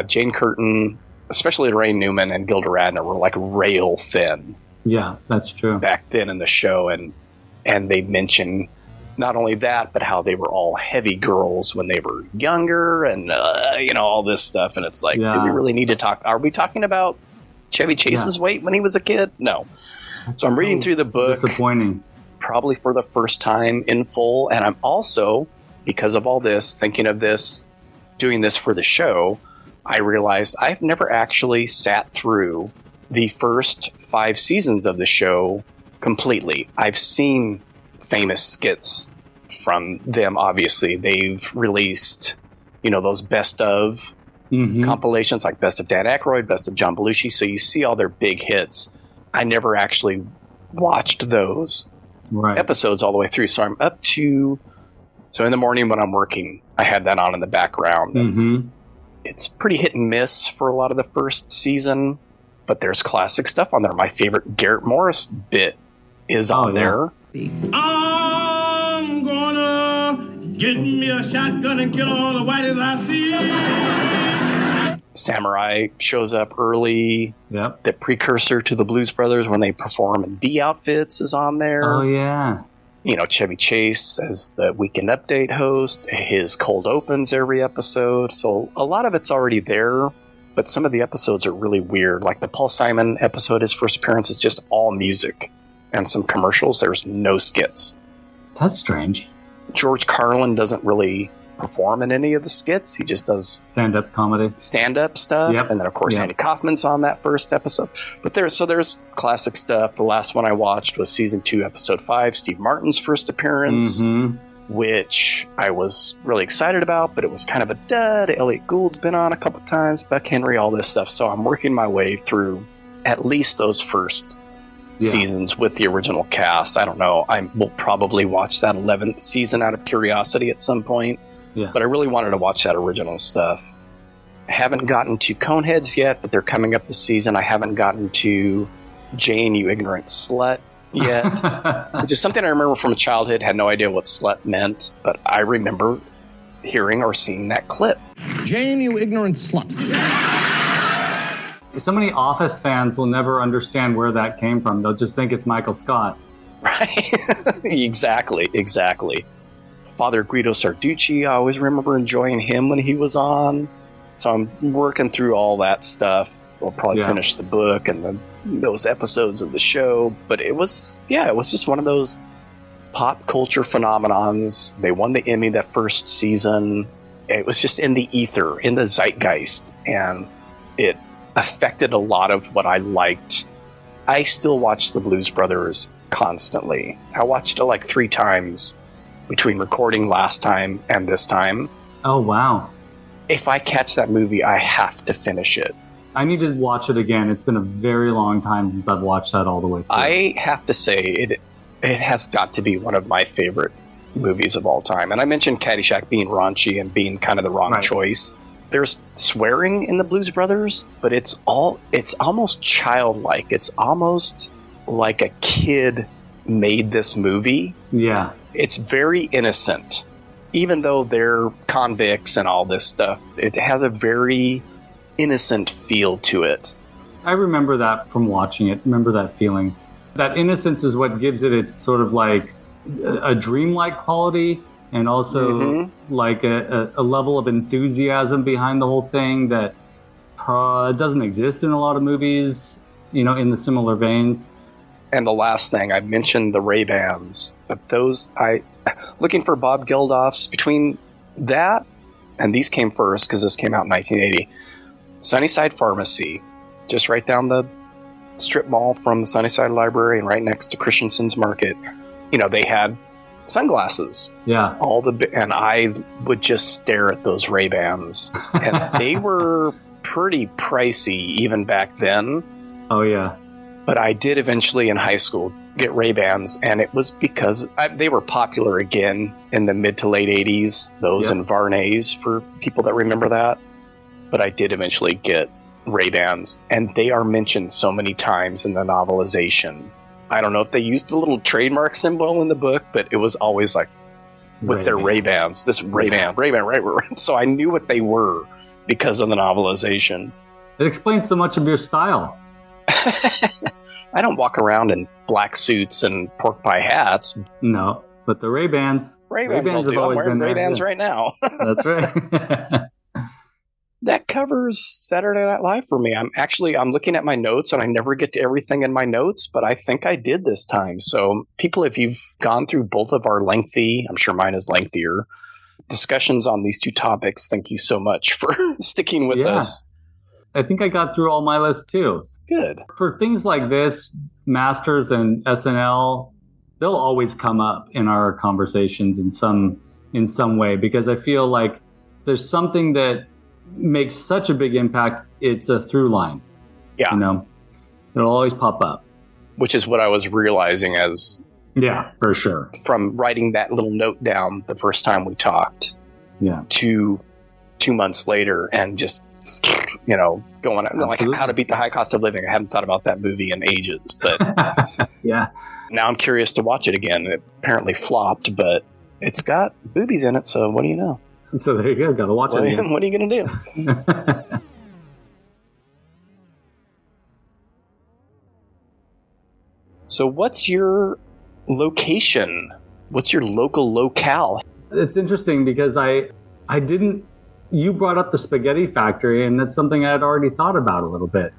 Jane Curtin, especially Ray Newman and Gilda Radner, were like rail thin. Yeah, that's true. Back then in the show, and they mention not only that, but how they were all heavy girls when they were younger, and all this stuff. And it's like, do we really need to talk? Are we talking about Chevy Chase's weight when he was a kid? No. So I'm reading through the book. Disappointing. Probably for the first time in full. And I'm also, because of all this, thinking of this, doing this for the show, I realized I've never actually sat through the first 5 seasons of the show completely. I've seen famous skits from them, obviously. They've released, those best of compilations, like Best of Dan Aykroyd, Best of John Belushi. So you see all their big hits. I never actually watched those episodes all the way through. So I'm up to... So in the morning when I'm working, I had that on in the background. It's pretty hit and miss for a lot of the first season, but there's classic stuff on there. My favorite Garrett Morris bit is on there. I'm gonna get me a shotgun and kill all the whiteys I see. Samurai shows up early. Yep. The precursor to the Blues Brothers when they perform in bee outfits is on there. Oh, yeah. Chevy Chase as the Weekend Update host. His cold opens every episode. So a lot of it's already there, but some of the episodes are really weird. Like the Paul Simon episode, his first appearance is just all music and some commercials. There's no skits. That's strange. George Carlin doesn't really perform in any of the skits. He just does stand-up comedy, stand-up stuff. Yep. And then, of course, Andy Kaufman's on that first episode. But there's classic stuff. The last one I watched was season 2, episode 5, Steve Martin's first appearance, which I was really excited about, but it was kind of a dud. Elliot Gould's been on a couple times, Buck Henry, all this stuff. So I'm working my way through at least those first seasons with the original cast. I don't know. I will probably watch that 11th season out of curiosity at some point. Yeah. But I really wanted to watch that original stuff. I haven't gotten to Coneheads yet, but they're coming up this season. I haven't gotten to Jane, You Ignorant Slut yet, which is something I remember from childhood. Had no idea what slut meant, but I remember hearing or seeing that clip. Jane, you ignorant slut. So many Office fans will never understand where that came from. They'll just think it's Michael Scott. Right. Exactly. Father Guido Sarducci, I always remember enjoying him when he was on. So I'm working through all that stuff. We'll probably finish the book and those episodes of the show. But it was just one of those pop culture phenomenons. They won the Emmy that first season. It was just in the ether, in the zeitgeist. And it affected a lot of what I liked. I still watch the Blues Brothers constantly. I watched it like 3 times between recording last time and this time. Oh, wow. If I catch that movie, I have to finish it. I need to watch it again. It's been a very long time since I've watched that all the way through. I have to say, it has got to be one of my favorite movies of all time. And I mentioned Caddyshack being raunchy and being kind of the wrong choice. There's swearing in the Blues Brothers, but it's almost childlike. It's almost like a kid made this movie. Yeah. It's very innocent. Even though they're convicts and all this stuff, it has a very innocent feel to it. I remember that from watching it. Remember that feeling. That innocence is what gives it its sort of like a dreamlike quality, and also like a level of enthusiasm behind the whole thing that doesn't exist in a lot of movies, in the similar veins. And the last thing, I mentioned the Ray-Bans. But looking for Bob Geldof's, between that, and these came first because this came out in 1980, Sunnyside Pharmacy, just right down the strip mall from the Sunnyside Library and right next to Christensen's Market, they had sunglasses. Yeah. And I would just stare at those Ray-Bans. And they were pretty pricey even back then. Oh, yeah. But I did eventually in high school get Ray-Bans, and it was because they were popular again in the mid to late 80s, those and Varnays for people that remember that. But I did eventually get Ray-Bans, and they are mentioned so many times in the novelization. I don't know if they used the little trademark symbol in the book, but it was always like with their Ray-Bans, this Ray-Ban, right? So I knew what they were because of the novelization. It explains so much of your style. I don't walk around in black suits and pork pie hats. No, but the Ray-Bans. Ray-Bans have always been there. I'm wearing Ray-Bans right now. That's right. That covers Saturday Night Live for me. I'm looking at my notes, and I never get to everything in my notes, but I think I did this time. So people, if you've gone through both of our lengthy, I'm sure mine is lengthier, discussions on these two topics, thank you so much for sticking with us. I think I got through all my list too. Good. For things like this, Masters and SNL, they'll always come up in our conversations in some way, because I feel like there's something that makes such a big impact. It's a through line. Yeah. It'll always pop up. Which is what I was realizing as... Yeah, for sure. From writing that little note down the first time we talked. Yeah. To 2 months later and just... going on like How to Beat the High Cost of Living. I haven't thought about that movie in ages, but yeah. Now I'm curious to watch it again. It apparently flopped, but it's got boobies in it, so what do you know? So there you go. Got to watch it again. What are you going to do? So what's your location? What's your local locale? It's interesting because I didn't... You brought up the Spaghetti Factory, and that's something I had already thought about a little bit.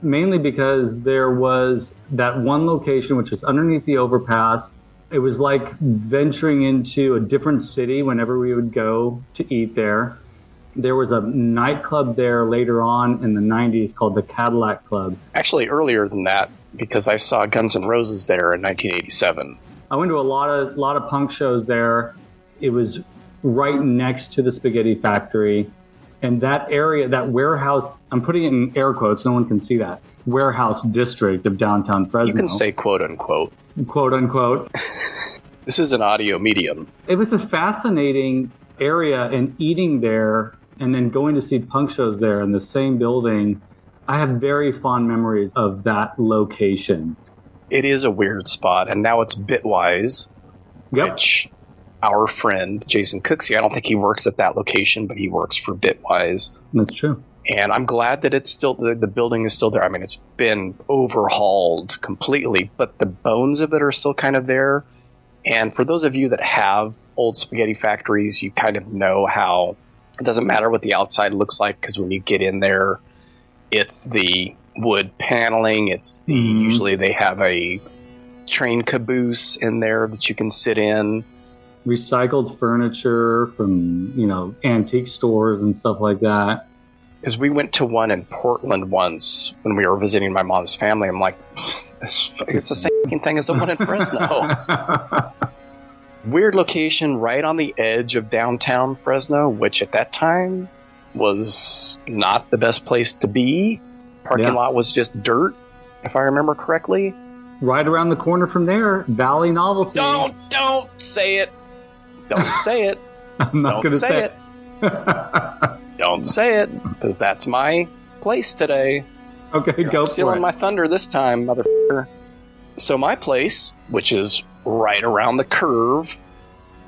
Mainly because there was that one location which was underneath the overpass. It was like venturing into a different city whenever we would go to eat there. There was a nightclub there later on in the 90s called the Cadillac Club. Actually, earlier than that, because I saw Guns N' Roses there in 1987. I went to a lot of punk shows there. It was right next to the Spaghetti Factory. And that area, that warehouse, I'm putting it in air quotes, no one can see that, warehouse district of downtown Fresno. You can say quote unquote. Quote unquote. This is an audio medium. It was a fascinating area, and eating there and then going to see punk shows there in the same building. I have very fond memories of that location. It is a weird spot, and now it's Bitwise, which our friend Jason Cooksey, I don't think he works at that location, but he works for Bitwise. That's true. And I'm glad that it's still, the building is still there. I mean, it's been overhauled completely, but the bones of it are still kind of there. And for those of you that have old spaghetti factories, you kind of know how it doesn't matter what the outside looks like, because when you get in there, it's the wood paneling. It's the usually they have a train caboose in there that you can sit in. Recycled furniture from, antique stores and stuff like that. Because we went to one in Portland once when we were visiting my mom's family. I'm like, it's the same thing as the one in Fresno. Weird location right on the edge of downtown Fresno, which at that time was not the best place to be. Parking lot was just dirt, if I remember correctly. Right around the corner from there, Valley Novelty. Don't say it. Don't say it. I'm not going to say it. Don't say it, because that's my place today. Okay, You're go not for stealing it. my thunder this time, motherfucker. So my place, which is right around the curve,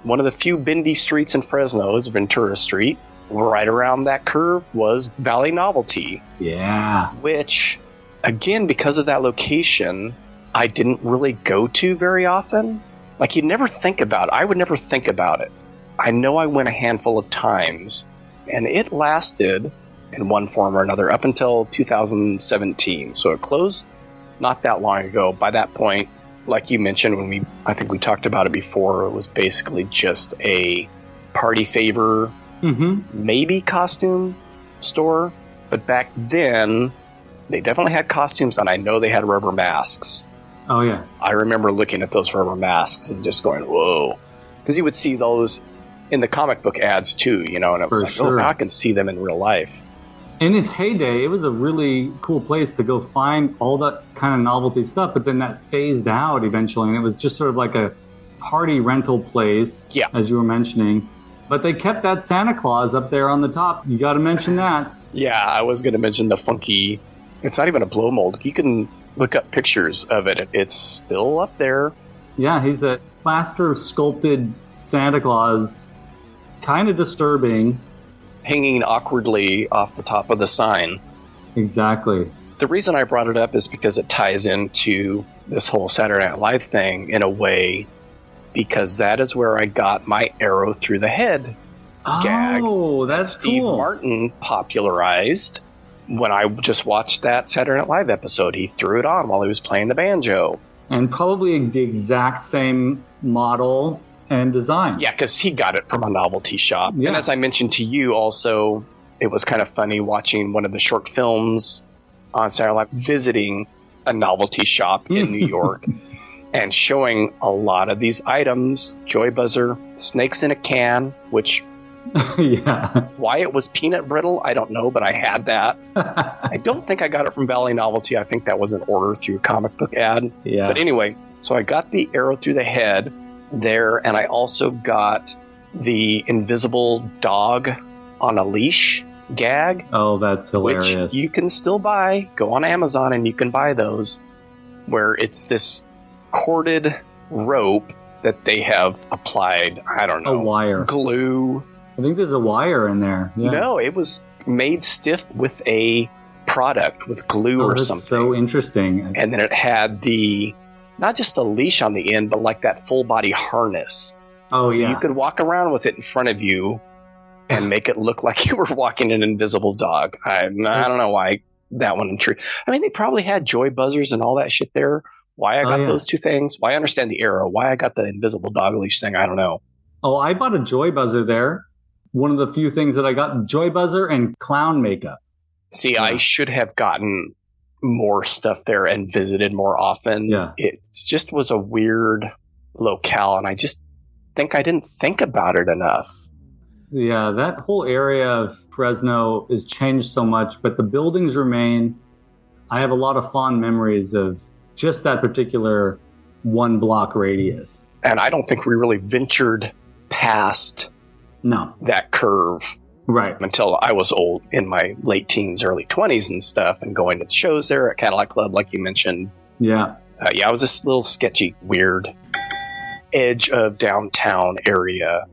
one of the few bendy streets in Fresno is Ventura Street. Right around that curve was Valley Novelty. Yeah. Which, again, because of that location, I didn't really go to very often. Like, you'd never think about it. I would never think about it. I know I went a handful of times, and it lasted in one form or another up until 2017. So it closed not that long ago. By that point, like you mentioned, I think we talked about it before, it was basically just a party favor, maybe costume store. But back then, They definitely had costumes, and I know they had rubber masks. Oh, yeah. I remember looking at those rubber masks and just going, whoa. Because you would see those in the comic book ads, too, and it was sure. I can see them in real life. In its heyday, it was a really cool place to go find all that kind of novelty stuff, but then that phased out eventually, and it was just sort of like a party rental place, as you were mentioning. But they kept that Santa Claus up there on the top. You got to mention that. Yeah, I was going to mention the funky... It's not even a blow mold. You can look up pictures of it. It's still up there. Yeah, he's a plaster sculpted Santa Claus. Kind of disturbing. Hanging awkwardly off the top of the sign. Exactly. The reason I brought it up is because it ties into this whole Saturday Night Live thing in a way, because that is where I got my arrow through the head gag. Oh, that's Steve cool. Martin popularized when I just watched that Saturday Night Live episode. He threw it on while he was playing the banjo. And probably the exact same model and design. Yeah, because he got it from a novelty shop. Yeah. And as I mentioned to you also, it was kind of funny watching one of the short films on Saturday Night Live visiting a novelty shop in New York and showing a lot of these items. Joy Buzzer, snakes in a can, which... Yeah. Why it was peanut brittle, I don't know, but I had that. I don't think I got it from Valley Novelty. I think that was an order through a comic book ad. Yeah. But anyway, so I got the arrow through the head there, and I also got the invisible dog on a leash gag. Oh, that's hilarious. Which you can still buy. Go on Amazon and you can buy those, where it's this corded rope that they have applied, I don't know, a wire. Glue. I think there's a wire in there. Yeah. No, it was made stiff with a product, with glue or that's something. So interesting. And then it had not just a leash on the end, but like that full body harness. Oh, so yeah. you could walk around with it in front of you and make it look like you were walking an invisible dog. I don't know why that one intrigued. I mean, they probably had joy buzzers and all that shit there. Why I got those two things? Why I understand the arrow. Why I got the invisible dog leash thing, I don't know. Oh, I bought a joy buzzer there. One of the few things that I got, joy buzzer and clown makeup. See, I should have gotten more stuff there and visited more often. Yeah. It just was a weird locale, and I just think I didn't think about it enough. Yeah, that whole area of Fresno has changed so much, but the buildings remain. I have a lot of fond memories of just that particular 1 block radius. And I don't think we really ventured past that curve. Right. Until I was old, in my late teens, early 20s and stuff, and going to the shows there at Cadillac Club, like you mentioned. Yeah. I was this little sketchy, weird edge of downtown area.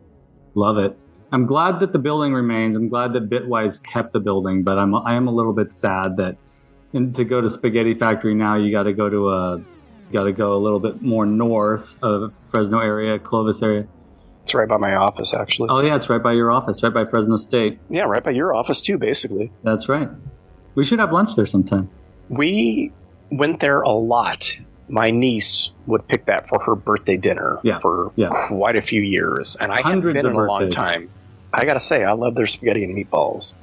Love it. I'm glad that the building remains. I'm glad that Bitwise kept the building, but I am a little bit sad that to go to Spaghetti Factory now, you got to go a little bit more north of Fresno area, Clovis area. It's right by my office, actually. Oh, yeah, it's right by your office, right by Fresno State. Yeah, right by your office, too, basically. That's right. We should have lunch there sometime. We went there a lot. My niece would pick that for her birthday dinner for quite a few years, and I haven't been in a long time. I gotta say, I love their spaghetti and meatballs.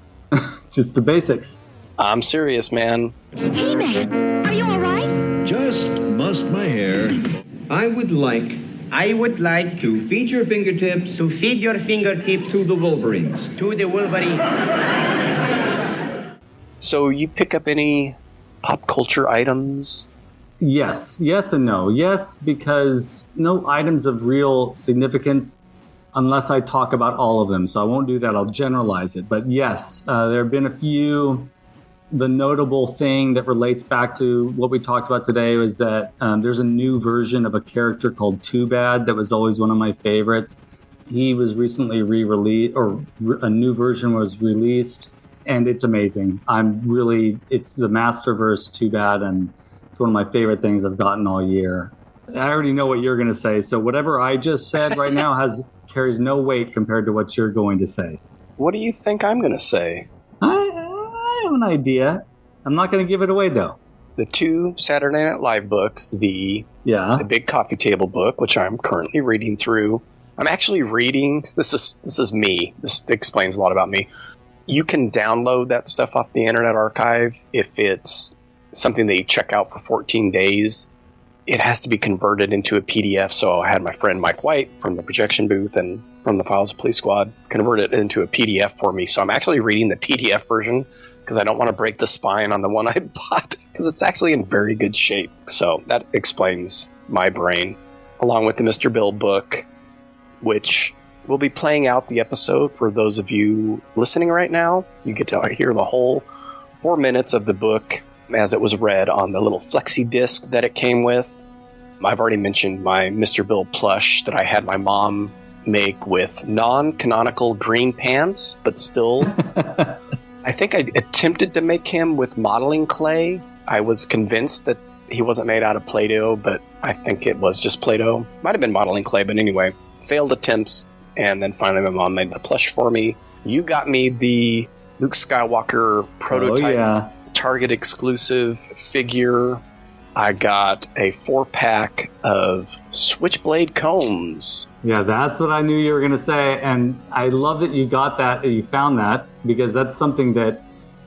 Just the basics. I'm serious, man. Hey, man, are you all right? Just mussed my hair. I would like to feed your fingertips. To feed your fingertips. To the Wolverines. To the Wolverines. So you pick up any pop culture items? Yes and no. Yes, because no items of real significance unless I talk about all of them. So I won't do that. I'll generalize it. But yes, there have been a few. The notable thing that relates back to what we talked about today was that there's a new version of a character called Too Bad that was always one of my favorites. He was recently re-released, or a new version was released, and it's amazing. It's the Masterverse Too Bad, and it's one of my favorite things I've gotten all year. I already know what you're going to say, so whatever I just said right now carries no weight compared to what you're going to say. What do you think I'm going to say? I have an idea. I'm not going to give it away, though. The 2 Saturday Night Live books, the Big Coffee Table book, which I'm currently reading through. I'm actually reading. This is me. This explains a lot about me. You can download that stuff off the Internet Archive if it's something that you check out for 14 days. It has to be converted into a PDF, so I had my friend Mike White from the projection booth and from the Files of Police Squad convert it into a PDF for me. So I'm actually reading the PDF version because I don't want to break the spine on the one I bought because it's actually in very good shape. So that explains my brain, along with the Mr. Bill book, which will be playing out the episode for those of you listening right now. You get to hear the whole 4 minutes of the book as it was read on the little flexi disc that it came with. I've already mentioned my Mr. Bill plush that I had my mom make with non-canonical green pants, but still. I think I attempted to make him with modeling clay. I was convinced that he wasn't made out of Play-Doh, but I think it was just Play-Doh. Might have been modeling clay, but anyway, failed attempts, and then finally my mom made the plush for me. You got me the Luke Skywalker prototype. Target exclusive figure. I got a 4-pack of Switchblade combs. Yeah, that's what I knew you were going to say. And I love that you got that, you found that, because that's something that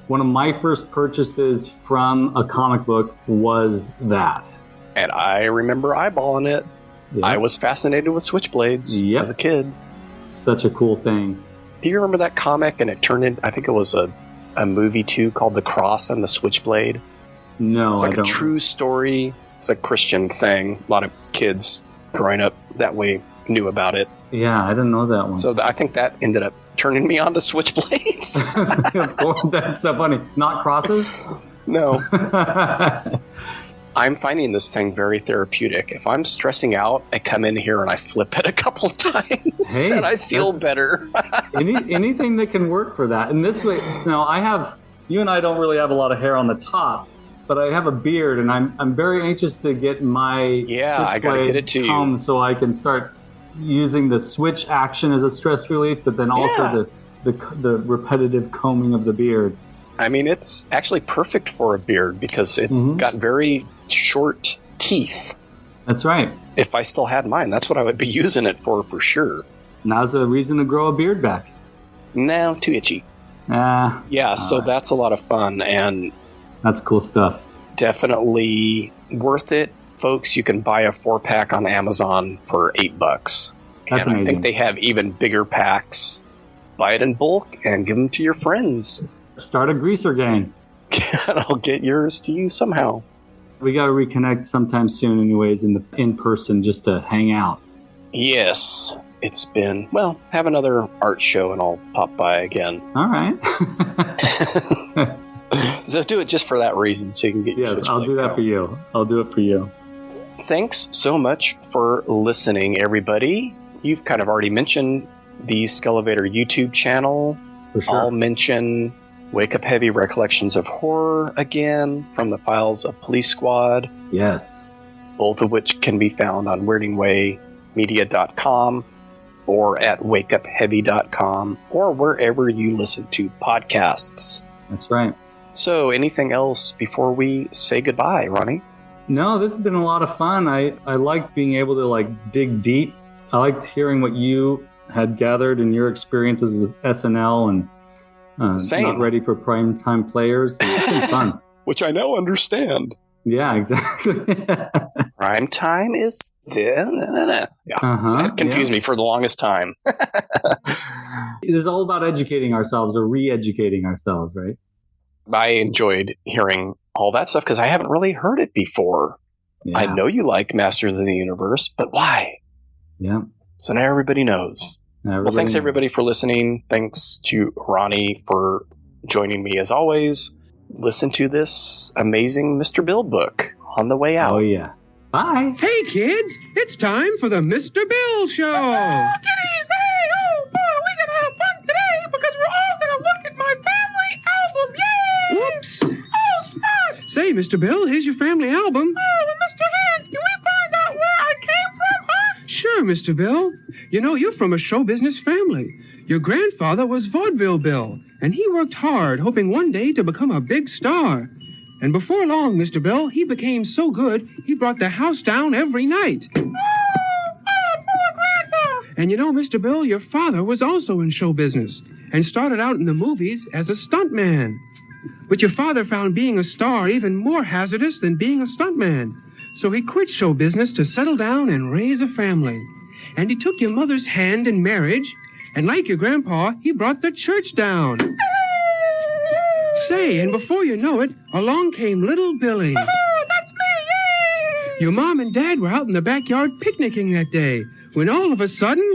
one of my first purchases from a comic book was that. And I remember eyeballing it. Yeah. I was fascinated with Switchblades as a kid. Such a cool thing. Do you remember that comic? And it turned in, I think it was a movie too called The Cross and the Switchblade. No, it's like I don't. A true story. It's a Christian thing. A lot of kids growing up that way knew about it. Yeah, I didn't know that one. So I think that ended up turning me on to Switchblades. That's so funny. Not crosses? No. I'm finding this thing very therapeutic. If I'm stressing out, I come in here and I flip it a couple times and I feel better. Anything that can work for that. And this way, now you and I don't really have a lot of hair on the top, but I have a beard and I'm very anxious to get my I gotta get it to you so I can start using the switch action as a stress relief, but then also the repetitive combing of the beard. I mean, it's actually perfect for a beard because it's got very short teeth. That's right. If I still had mine, that's what I would be using it for sure. Now's a reason to grow a beard back. No, too itchy. So that's a lot of fun, and that's cool stuff. Definitely worth it, folks. You can buy a 4-pack on Amazon for $8. That's amazing. I think they have even bigger packs. Buy it in bulk and give them to your friends. Start a greaser gang. I'll get yours to you somehow. We got to reconnect sometime soon anyways in person just to hang out. Yes. It's been, have another art show and I'll pop by again. All right. So do it just for that reason so you can get your Yes, I'll do that for you. I'll do it for you. Thanks so much for listening, everybody. You've kind of already mentioned the Skelevator YouTube channel. For sure. I'll mention Wake Up Heavy Recollections of Horror again from the Files of Police Squad. Yes. Both of which can be found on weirdingwaymedia.com or at wakeupheavy.com or wherever you listen to podcasts. That's right. So anything else before we say goodbye, Ronnie? No, this has been a lot of fun. I like being able to dig deep. I liked hearing what you had gathered in your experiences with SNL and Not Ready for Primetime Players. It's been fun. Which I now understand. Yeah, exactly. Prime time is there. Yeah, that confused me for the longest time. It is all about educating ourselves or re-educating ourselves, right? I enjoyed hearing all that stuff because I haven't really heard it before. Yeah. I know you like Masters of the Universe, but why? Yeah. So now everybody knows. Thanks everybody for listening. Thanks to Ronnie for joining me as always. Listen to this amazing Mr. Bill book on the way out. Oh, yeah. Bye. Hey, kids. It's time for the Mr. Bill Show. Oh, kiddies. Hey, oh, boy, we going to have fun today because we're all going to look at my family album. Yay! Whoops. Oh, Spot. Say, Mr. Bill, here's your family album. Oh, well, Mr. Hands, can we find out where I came from, huh? Sure, Mr. Bill. You know, you're from a show business family. Your grandfather was Vaudeville Bill, and he worked hard, hoping one day to become a big star. And before long, Mr. Bill, he became so good, he brought the house down every night. Oh, poor Grandpa. And you know, Mr. Bill, your father was also in show business and started out in the movies as a stuntman. But your father found being a star even more hazardous than being a stuntman. So he quit show business to settle down and raise a family. And he took your mother's hand in marriage, and like your grandpa, he brought the church down. Say, and before you know it, along came little Billy. Oh, that's me, yay! Your mom and dad were out in the backyard picnicking that day, when all of a sudden,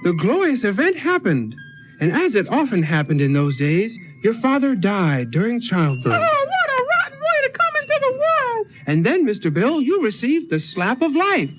the glorious event happened. And as it often happened in those days, your father died during childbirth. Oh, what a rotten way to come into the world! And then, Mr. Bill, you received the slap of life.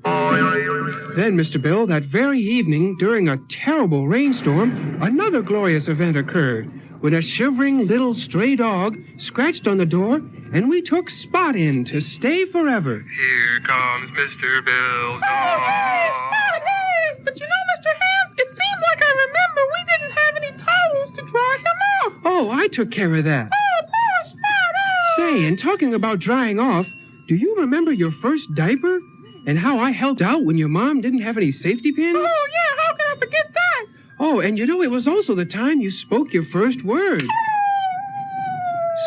Then, Mr. Bill, that very evening, during a terrible rainstorm, another glorious event occurred, when a shivering little stray dog scratched on the door, and we took Spot in to stay forever. Here comes Mr. Bill. Oh, hey, Spot, hey! But you know, Mr. Hands, it seemed like I remember we didn't have any towels to dry him off. Oh, I took care of that. Oh, poor Spot, oh! Say, and talking about drying off, do you remember your first diaper? And how I helped out when your mom didn't have any safety pins? Oh, yeah, how can I forget that? Oh, and you know, it was also the time you spoke your first word.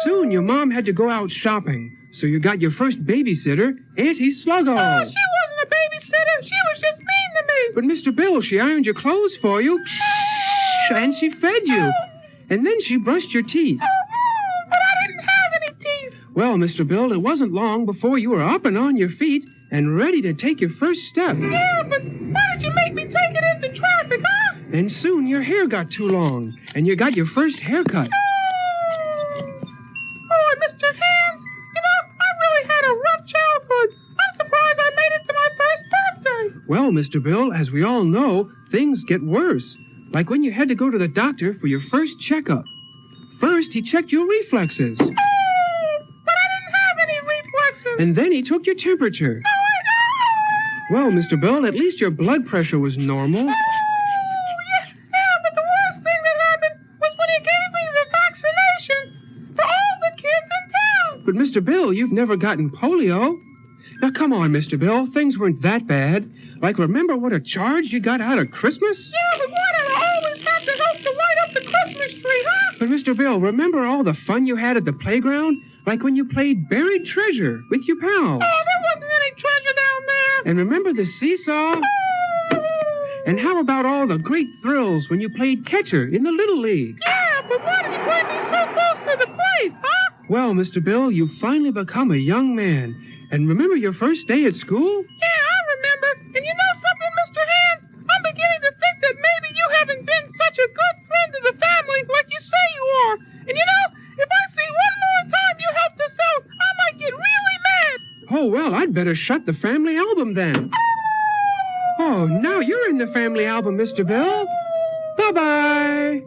Soon your mom had to go out shopping, so you got your first babysitter, Auntie Sluggo. Oh, she wasn't a babysitter. She was just mean to me. But Mr. Bill, she ironed your clothes for you, and she fed you. And then she brushed your teeth. But I didn't have any teeth. Well, Mr. Bill, it wasn't long before you were up and on your feet and ready to take your first step. Yeah, but why did you make me take it into traffic, huh? And soon your hair got too long, and you got your first haircut. Oh, Mr. Hands, you know, I really had a rough childhood. I'm surprised I made it to my first birthday. Well, Mr. Bill, as we all know, things get worse. Like when you had to go to the doctor for your first checkup. First, he checked your reflexes. Oh, but I didn't have any reflexes. And then he took your temperature. Well, Mr. Bill, at least your blood pressure was normal. Oh, yeah, but the worst thing that happened was when you gave me the vaccination for all the kids in town. But, Mr. Bill, you've never gotten polio. Now, come on, Mr. Bill, things weren't that bad. Like, remember what a charge you got out of Christmas? Yeah, but why did I always have to help to light up the Christmas tree, huh? But, Mr. Bill, remember all the fun you had at the playground? Like when you played buried treasure with your pals. Oh, there wasn't any treasure down there. And remember the seesaw? And how about all the great thrills when you played catcher in the Little League? Yeah, but why did you bring me so close to the plate, huh? Well, Mr. Bill, you've finally become a young man. And remember your first day at school? Yeah, I remember. And you know something, Mr. Hands? I'm beginning to think that maybe you haven't been such a good friend to the family like you say you are. And you know, if I see one more time you helped us out, I might get really mad. Oh, well, I'd better shut the family album then. Oh, now you're in the family album, Mr. Bill. Bye-bye.